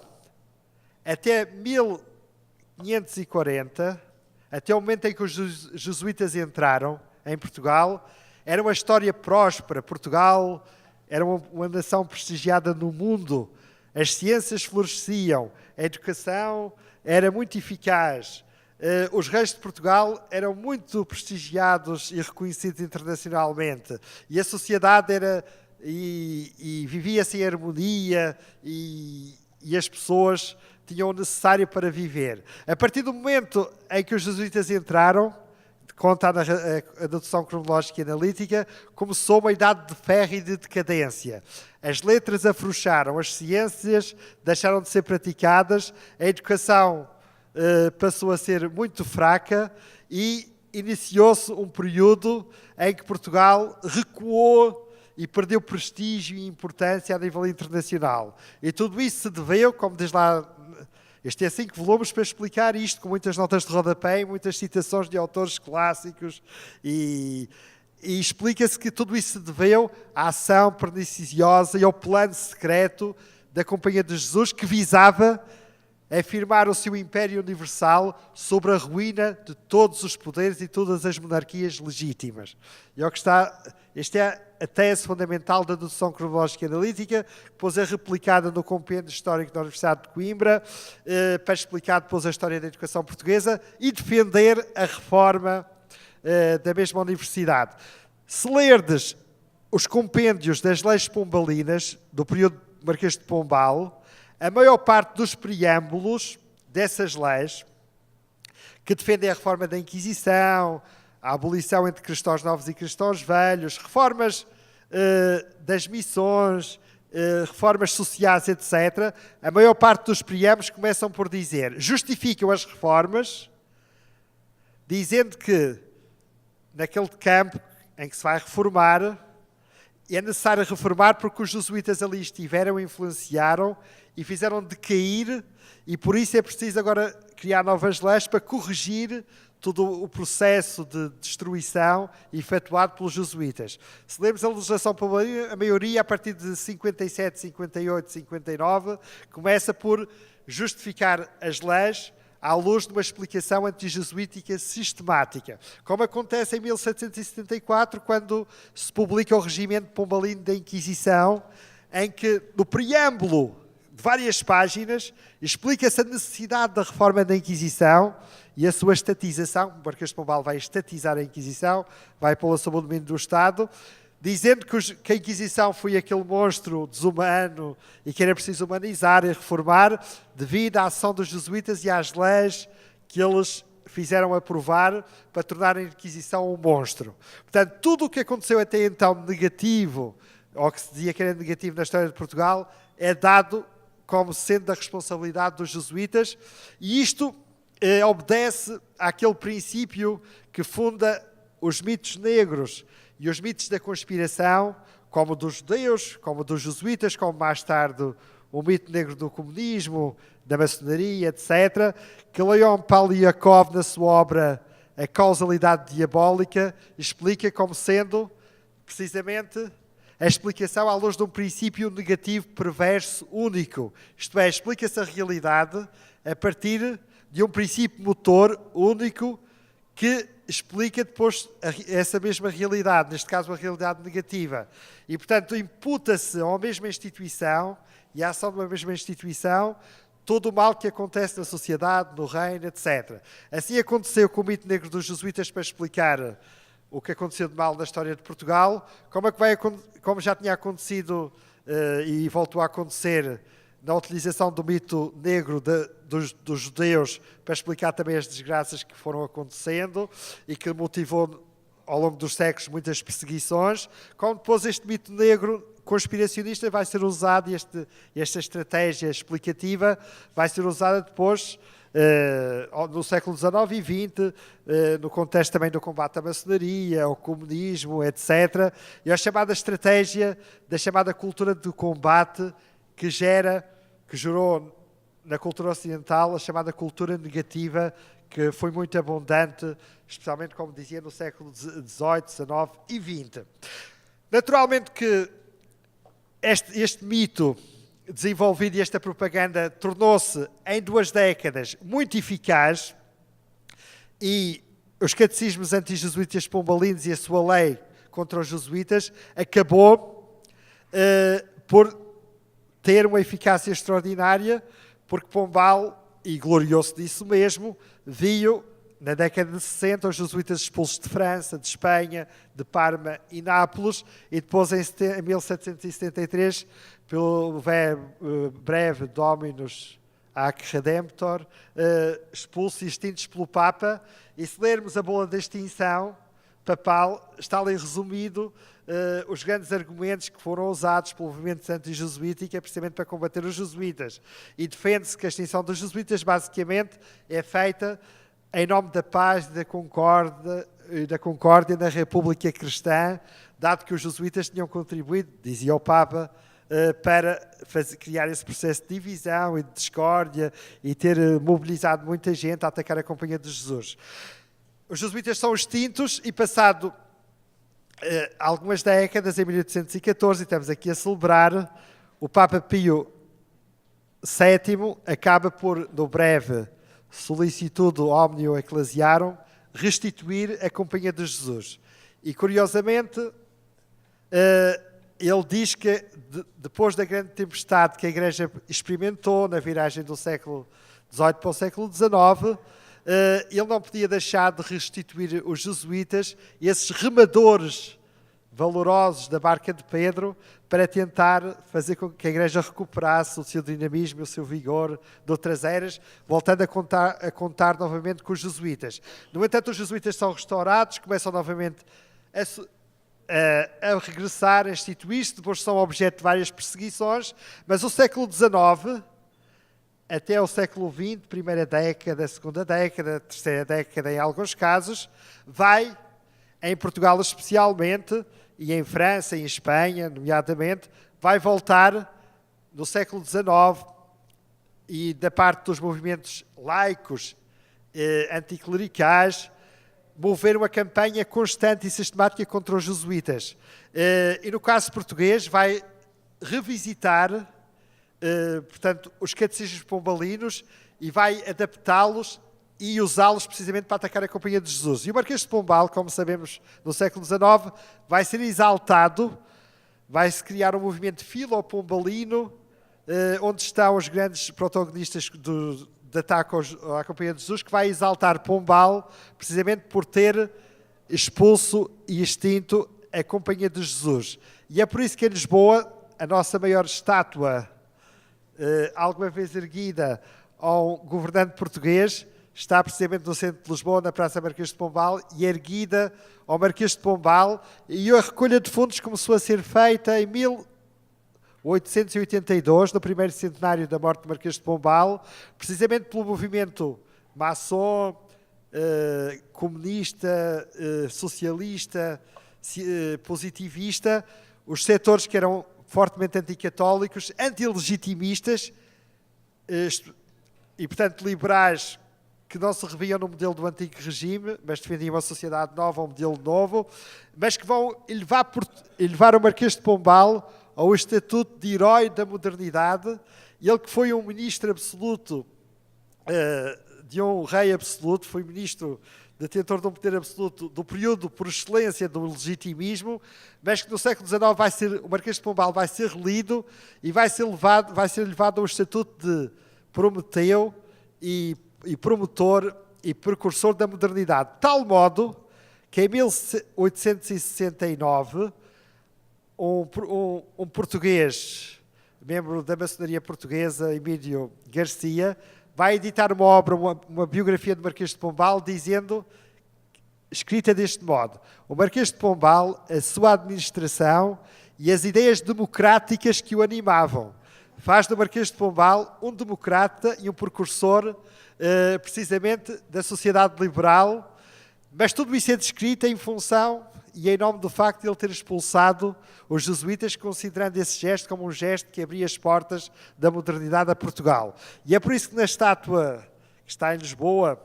até 1540, até o momento em que os jesuítas entraram em Portugal, era uma história próspera. Portugal era uma nação prestigiada no mundo. As ciências floresciam, a educação era muito eficaz. Os reis de Portugal eram muito prestigiados e reconhecidos internacionalmente. E a sociedade vivia-se em harmonia e as pessoas tinham o necessário para viver. A partir do momento em que os jesuítas entraram, conta a dedução cronológica e analítica, começou uma idade de ferro e de decadência. As letras afrouxaram, as ciências deixaram de ser praticadas, a educação passou a ser muito fraca e iniciou-se um período em que Portugal recuou e perdeu prestígio e importância a nível internacional. E tudo isso se deveu, como diz lá, este é 5 volumes para explicar isto, com muitas notas de rodapé e muitas citações de autores clássicos, e explica-se que tudo isso se deveu à ação perniciosa e ao plano secreto da Companhia de Jesus, que visava afirmar o seu império universal sobre a ruína de todos os poderes e todas as monarquias legítimas. E esta é a tese fundamental da dedução cronológica e analítica, que depois é replicada no Compêndio Histórico da Universidade de Coimbra, para explicar depois a história da educação portuguesa e defender a reforma da mesma universidade. Se lerdes os compêndios das leis pombalinas, do período de Marquês de Pombal, a maior parte dos preâmbulos dessas leis, que defendem a reforma da Inquisição, a abolição entre cristãos novos e cristãos velhos, reformas das missões, reformas sociais, etc., a maior parte dos preâmbulos começam por dizer, justificam as reformas, dizendo que naquele campo em que se vai reformar, é necessário reformar porque os jesuítas ali estiveram, influenciaram e fizeram decair, e por isso é preciso agora criar novas leis para corrigir todo o processo de destruição efetuado pelos jesuítas. Se lermos a legislação pombalina, a maioria, a partir de 57, 58, 59, começa por justificar as leis à luz de uma explicação antijesuítica sistemática, como acontece em 1774, quando se publica o Regimento Pombalino da Inquisição, em que, no preâmbulo de várias páginas, explica-se a necessidade da reforma da Inquisição e a sua estatização. O Marquês de Pombal vai estatizar a Inquisição, vai pô-la sob o domínio do Estado, dizendo que a Inquisição foi aquele monstro desumano e que era preciso humanizar e reformar devido à ação dos jesuítas e às leis que eles fizeram aprovar para tornar a Inquisição um monstro. Portanto, tudo o que aconteceu até então negativo, ou que se dizia que era negativo na história de Portugal, é dado como sendo da responsabilidade dos jesuítas, e isto obedece àquele princípio que funda os mitos negros e os mitos da conspiração, como dos judeus, como dos jesuítas, como mais tarde o mito negro do comunismo, da maçonaria, etc., que Leon Poliakov, na sua obra A Causalidade Diabólica, explica como sendo, precisamente, a explicação à luz de um princípio negativo, perverso, único. Isto é, explica-se a realidade a partir de um princípio motor único que explica depois essa mesma realidade, neste caso a realidade negativa. E, portanto, imputa-se a uma mesma instituição e à ação de uma mesma instituição todo o mal que acontece na sociedade, no reino, etc. Assim aconteceu com o mito negro dos jesuítas para explicar o que aconteceu de mal na história de Portugal, como já tinha acontecido e voltou a acontecer na utilização do mito negro dos judeus para explicar também as desgraças que foram acontecendo e que motivou ao longo dos séculos muitas perseguições, como depois este mito negro conspiracionista vai ser usado, e esta estratégia explicativa vai ser usada depois no século XIX e XX, no contexto também do combate à maçonaria, ao comunismo, etc. E a chamada estratégia da chamada cultura do combate que gerou na cultura ocidental a chamada cultura negativa, que foi muito abundante, especialmente, como dizia, no século XVIII, XIX e XX. Naturalmente que este mito desenvolvido e esta propaganda tornou-se, em 2 décadas, muito eficaz, e os catecismos anti-jesuítas pombalinos e a sua lei contra os jesuítas acabou por ter uma eficácia extraordinária, porque Pombal, e gloriou-se disso mesmo, viu, na década de 60, os jesuítas expulsos de França, de Espanha, de Parma e Nápoles, e depois, em 1773, pelo breve Dominus ac Redemptor, expulsos e extintos pelo Papa. E se lermos a bula da extinção papal, está ali resumido os grandes argumentos que foram usados pelo movimento anti-jesuítico, precisamente para combater os jesuítas. E defende-se que a extinção dos jesuítas, basicamente, é feita em nome da paz e da concórdia na República Cristã, dado que os jesuítas tinham contribuído, dizia o Papa, para criar esse processo de divisão e de discórdia e ter mobilizado muita gente a atacar a Companhia de Jesus. Os jesuítas são extintos e, passado algumas décadas, em 1814, e estamos aqui a celebrar, o Papa Pio VII acaba por, no breve Solicitudo Omnium Ecclesiarum, restituir a Companhia de Jesus. E, curiosamente, ele diz que, depois da grande tempestade que a Igreja experimentou na viragem do século XVIII para o século XIX, ele não podia deixar de restituir os jesuítas, esses remadores valorosos da barca de Pedro, para tentar fazer com que a Igreja recuperasse o seu dinamismo e o seu vigor de outras eras, voltando a contar novamente com os jesuítas. No entanto, os jesuítas são restaurados, começam novamente a regressar, a instituir-se, depois são objeto de várias perseguições, mas o século XIX, até o século XX, primeira década, segunda década, terceira década em alguns casos, vai, em Portugal especialmente, e em França e em Espanha, nomeadamente, vai voltar no século XIX e da parte dos movimentos laicos anticlericais, moveram uma campanha constante e sistemática contra os jesuítas. E no caso português vai revisitar, portanto, os catecismos pombalinos e vai adaptá-los e usá-los precisamente para atacar a Companhia de Jesus. E o Marquês de Pombal, como sabemos, no século XIX, vai ser exaltado, vai-se criar um movimento filopombalino, onde estão os grandes protagonistas de ataque à Companhia de Jesus, que vai exaltar Pombal, precisamente por ter expulso e extinto a Companhia de Jesus. E é por isso que em Lisboa, a nossa maior estátua, alguma vez erguida ao governante português, está precisamente no centro de Lisboa, na Praça Marquês de Pombal, e erguida ao Marquês de Pombal, e a recolha de fundos começou a ser feita em 1882, no primeiro centenário da morte do Marquês de Pombal, precisamente pelo movimento maçom, comunista, socialista, positivista, os setores que eram fortemente anticatólicos, antilegitimistas, e portanto liberais, que não se reviam no modelo do antigo regime, mas defendiam uma sociedade nova, um modelo novo, mas que vão elevar o Marquês de Pombal ao estatuto de herói da modernidade. Ele que foi um ministro absoluto, de um rei absoluto, foi ministro detentor de um poder absoluto do período por excelência do legitimismo, mas que no século XIX o Marquês de Pombal vai ser relido e vai ser levado ao estatuto de Prometeu e promotor e precursor da modernidade. De tal modo que em 1869, um português, membro da maçonaria portuguesa, Emílio Garcia, vai editar uma obra, uma biografia do Marquês de Pombal, escrita deste modo: o Marquês de Pombal, a sua administração e as ideias democráticas que o animavam, faz do Marquês de Pombal um democrata e um precursor, precisamente, da sociedade liberal, mas tudo isso é descrito em função e em nome do facto de ele ter expulsado os jesuítas, considerando esse gesto como um gesto que abria as portas da modernidade a Portugal. E é por isso que na estátua que está em Lisboa,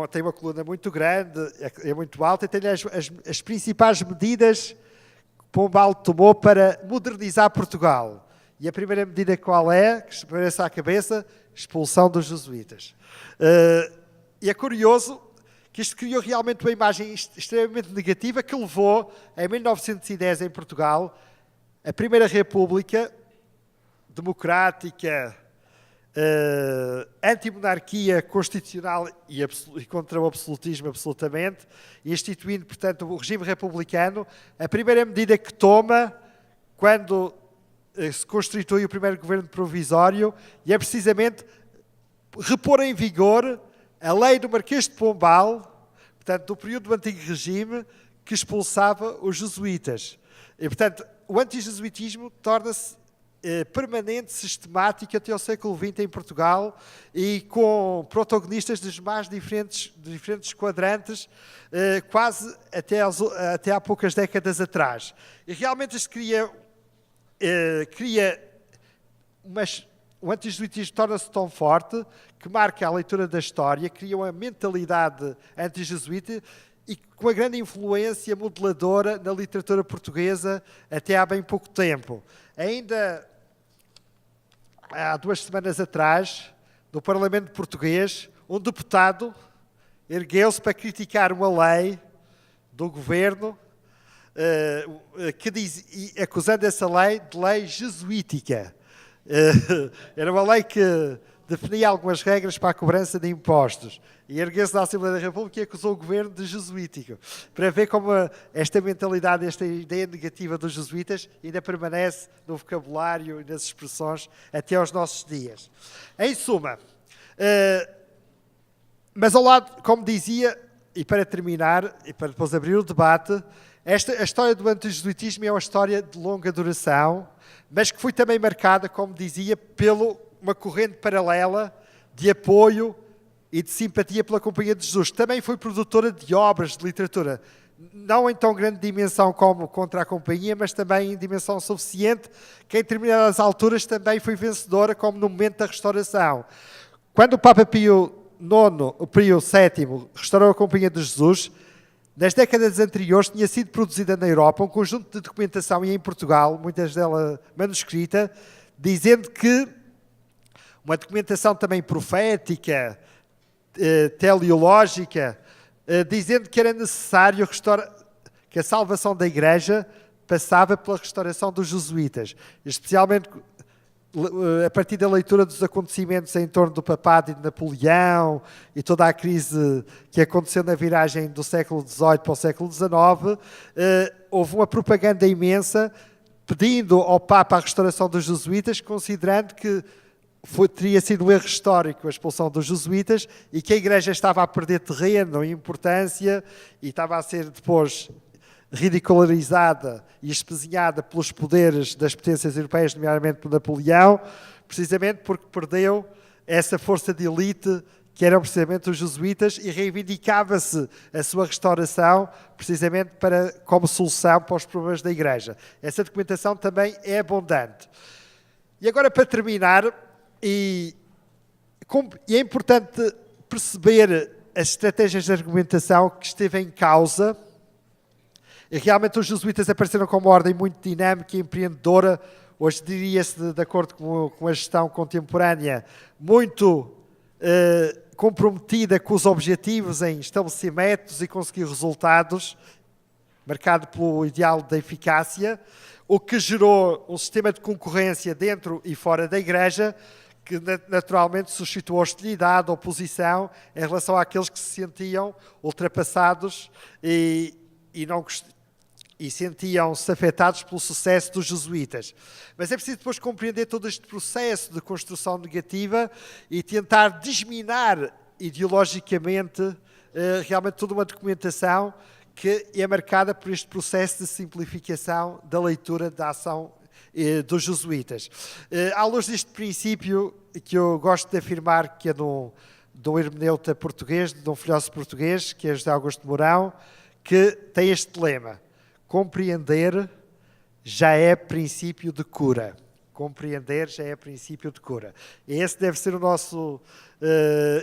tem uma coluna muito grande, é muito alta, e tem as principais medidas que Pombal tomou para modernizar Portugal. E a primeira medida qual é? Que se parece à cabeça: expulsão dos jesuítas. E é curioso que isto criou realmente uma imagem extremamente negativa que levou, em 1910, em Portugal, a Primeira República democrática, antimonarquia constitucional e contra o absolutismo absolutamente, instituindo, portanto, o regime republicano. A primeira medida que toma quando se constitui o primeiro governo provisório e é precisamente repor em vigor a lei do Marquês de Pombal, portanto, do período do antigo regime, que expulsava os jesuítas. E, portanto, o antijesuitismo torna-se permanente, sistemático até ao século XX em Portugal, e com protagonistas dos mais diferentes quadrantes, quase até há poucas décadas atrás. E realmente isto o antijesuitismo torna-se tão forte que marca a leitura da história, cria uma mentalidade antijesuíta e com uma grande influência modeladora na literatura portuguesa até há bem pouco tempo. Ainda há 2 semanas atrás, no Parlamento Português, um deputado ergueu-se para criticar uma lei do governo acusando essa lei de lei jesuítica. Era uma lei que definia algumas regras para a cobrança de impostos. E ergueu-se na Assembleia da República e acusou o governo de jesuítico. Para ver como esta mentalidade, esta ideia negativa dos jesuítas ainda permanece no vocabulário e nas expressões até aos nossos dias. Em suma, mas ao lado, como dizia, e para terminar, e para depois abrir o debate, a história do antijesuitismo é uma história de longa duração, mas que foi também marcada, como dizia, por uma corrente paralela de apoio e de simpatia pela Companhia de Jesus. Também foi produtora de obras de literatura, não em tão grande dimensão como contra a Companhia, mas também em dimensão suficiente, que em determinadas alturas também foi vencedora, como no momento da Restauração. Quando o Papa Pio o Pio VII restaurou a Companhia de Jesus, nas décadas anteriores tinha sido produzida na Europa um conjunto de documentação, e em Portugal, muitas delas manuscrita, dizendo que uma documentação também profética, teleológica, dizendo que era necessário que a salvação da Igreja passava pela restauração dos jesuítas, especialmente a partir da leitura dos acontecimentos em torno do papado e de Napoleão e toda a crise que aconteceu na viragem do século XVIII para o século XIX, houve uma propaganda imensa pedindo ao Papa a restauração dos jesuítas, considerando que teria sido um erro histórico a expulsão dos jesuítas e que a Igreja estava a perder terreno e importância e estava a ser depois ridicularizada e espezinhada pelos poderes das potências europeias, nomeadamente por Napoleão, precisamente porque perdeu essa força de elite que eram precisamente os jesuítas, e reivindicava-se a sua restauração precisamente como solução para os problemas da Igreja. Essa documentação também é abundante. E agora, para terminar, e é importante perceber as estratégias de argumentação que esteve em causa. E realmente os jesuítas apareceram como uma ordem muito dinâmica e empreendedora, hoje diria-se, de acordo com a gestão contemporânea, muito comprometida com os objetivos em estabelecer métodos e conseguir resultados, marcado pelo ideal da eficácia, o que gerou um sistema de concorrência dentro e fora da Igreja, que naturalmente suscitou hostilidade, oposição, em relação àqueles que se sentiam ultrapassados e sentiam-se afetados pelo sucesso dos jesuítas. Mas é preciso depois compreender todo este processo de construção negativa e tentar desminar ideologicamente realmente toda uma documentação que é marcada por este processo de simplificação da leitura da ação dos jesuítas. À luz deste princípio, que eu gosto de afirmar que é de um hermeneuta português, de um filósofo português, que é José Augusto Mourão, que tem este lema: compreender já é princípio de cura. Compreender já é princípio de cura. E esse deve ser o nosso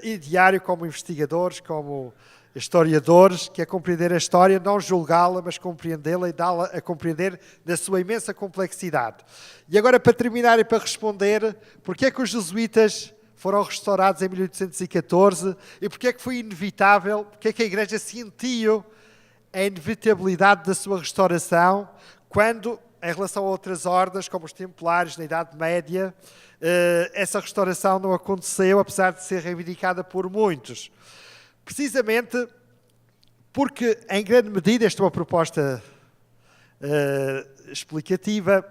ideário como investigadores, como historiadores, que é compreender a história, não julgá-la, mas compreendê-la e dá-la a compreender na sua imensa complexidade. E agora, para terminar e para responder, porque é que os jesuítas foram restaurados em 1814 e porque é que foi inevitável, porque é que a Igreja sentiu a inevitabilidade da sua restauração, quando, em relação a outras ordens, como os templários na Idade Média, essa restauração não aconteceu, apesar de ser reivindicada por muitos. Precisamente porque, em grande medida, esta é uma proposta explicativa,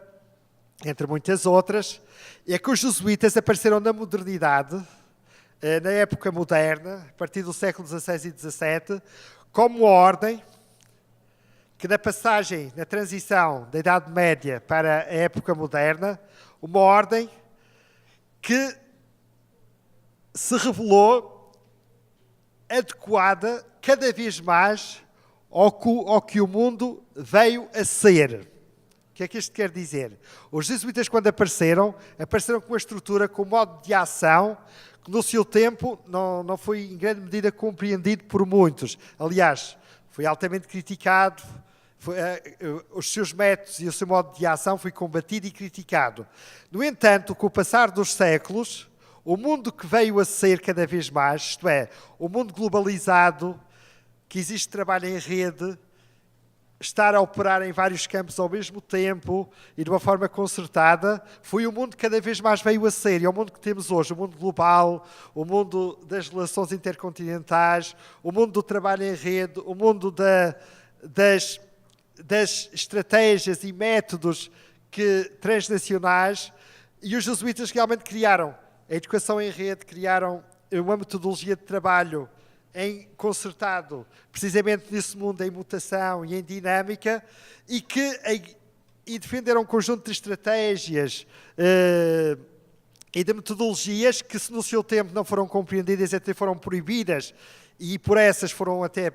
entre muitas outras, é que os jesuítas apareceram na modernidade, na época moderna, a partir do século XVI e XVII, como uma ordem que na transição da Idade Média para a época moderna, uma ordem que se revelou adequada cada vez mais ao que o mundo veio a ser. O que é que isto quer dizer? Os jesuítas, quando apareceram com uma estrutura, com um modo de ação, que no seu tempo não foi em grande medida compreendido por muitos. Aliás, foi altamente criticado, os seus métodos e o seu modo de ação foi combatido e criticado. No entanto, com o passar dos séculos, o mundo que veio a ser cada vez mais, isto é, o mundo globalizado, que existe trabalho em rede, estar a operar em vários campos ao mesmo tempo e de uma forma concertada, foi o mundo que cada vez mais veio a ser. E é o mundo que temos hoje, o mundo global, o mundo das relações intercontinentais, o mundo do trabalho em rede, o mundo das estratégias e métodos transnacionais. E os jesuítas realmente criaram a educação em rede, criaram uma metodologia de trabalho concertado, precisamente nesse mundo em mutação e em dinâmica, e defenderam um conjunto de estratégias e de metodologias que, se no seu tempo não foram compreendidas, até foram proibidas, e por essas foram até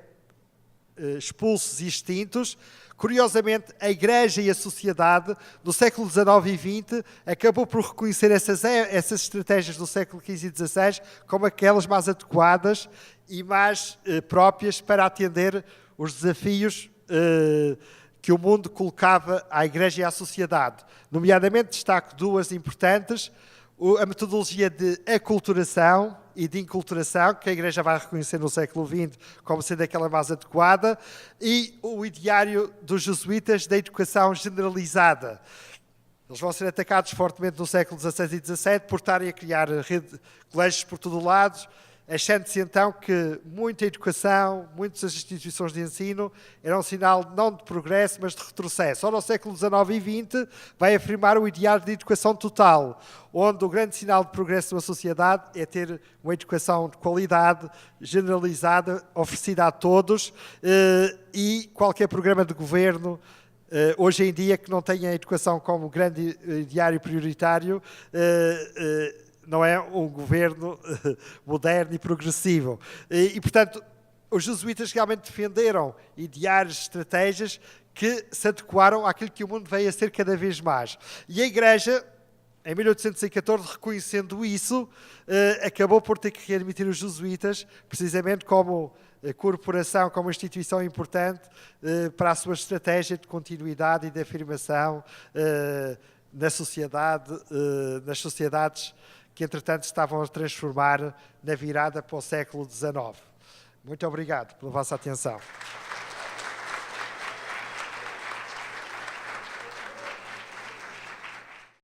expulsos e extintos. Curiosamente, a Igreja e a sociedade, no século XIX e XX, acabou por reconhecer essas estratégias do século XV e XVI como aquelas mais adequadas e mais próprias para atender os desafios que o mundo colocava à Igreja e à sociedade. Nomeadamente, destaco duas importantes: a metodologia de aculturação e de inculturação, que a Igreja vai reconhecer no século XX como sendo aquela mais adequada, e o ideário dos jesuítas da educação generalizada. Eles vão ser atacados fortemente no século XVI e XVII por estarem a criar colégios por todo lado, achando-se então que muita educação, muitas instituições de ensino eram um sinal não de progresso, mas de retrocesso. Ora, no século XIX e XX vai afirmar o ideário de educação total, onde o grande sinal de progresso de uma sociedade é ter uma educação de qualidade, generalizada, oferecida a todos, e qualquer programa de governo hoje em dia que não tenha a educação como grande ideário prioritário não é um governo moderno e progressivo. E, portanto, os jesuítas realmente defenderam ideários, estratégias que se adequaram àquilo que o mundo veio a ser cada vez mais. E a Igreja, em 1814, reconhecendo isso, acabou por ter que readmitir os jesuítas, precisamente como corporação, como instituição importante para a sua estratégia de continuidade e de afirmação na sociedade, nas sociedades que, entretanto, estavam a transformar na virada para o século XIX. Muito obrigado pela vossa atenção.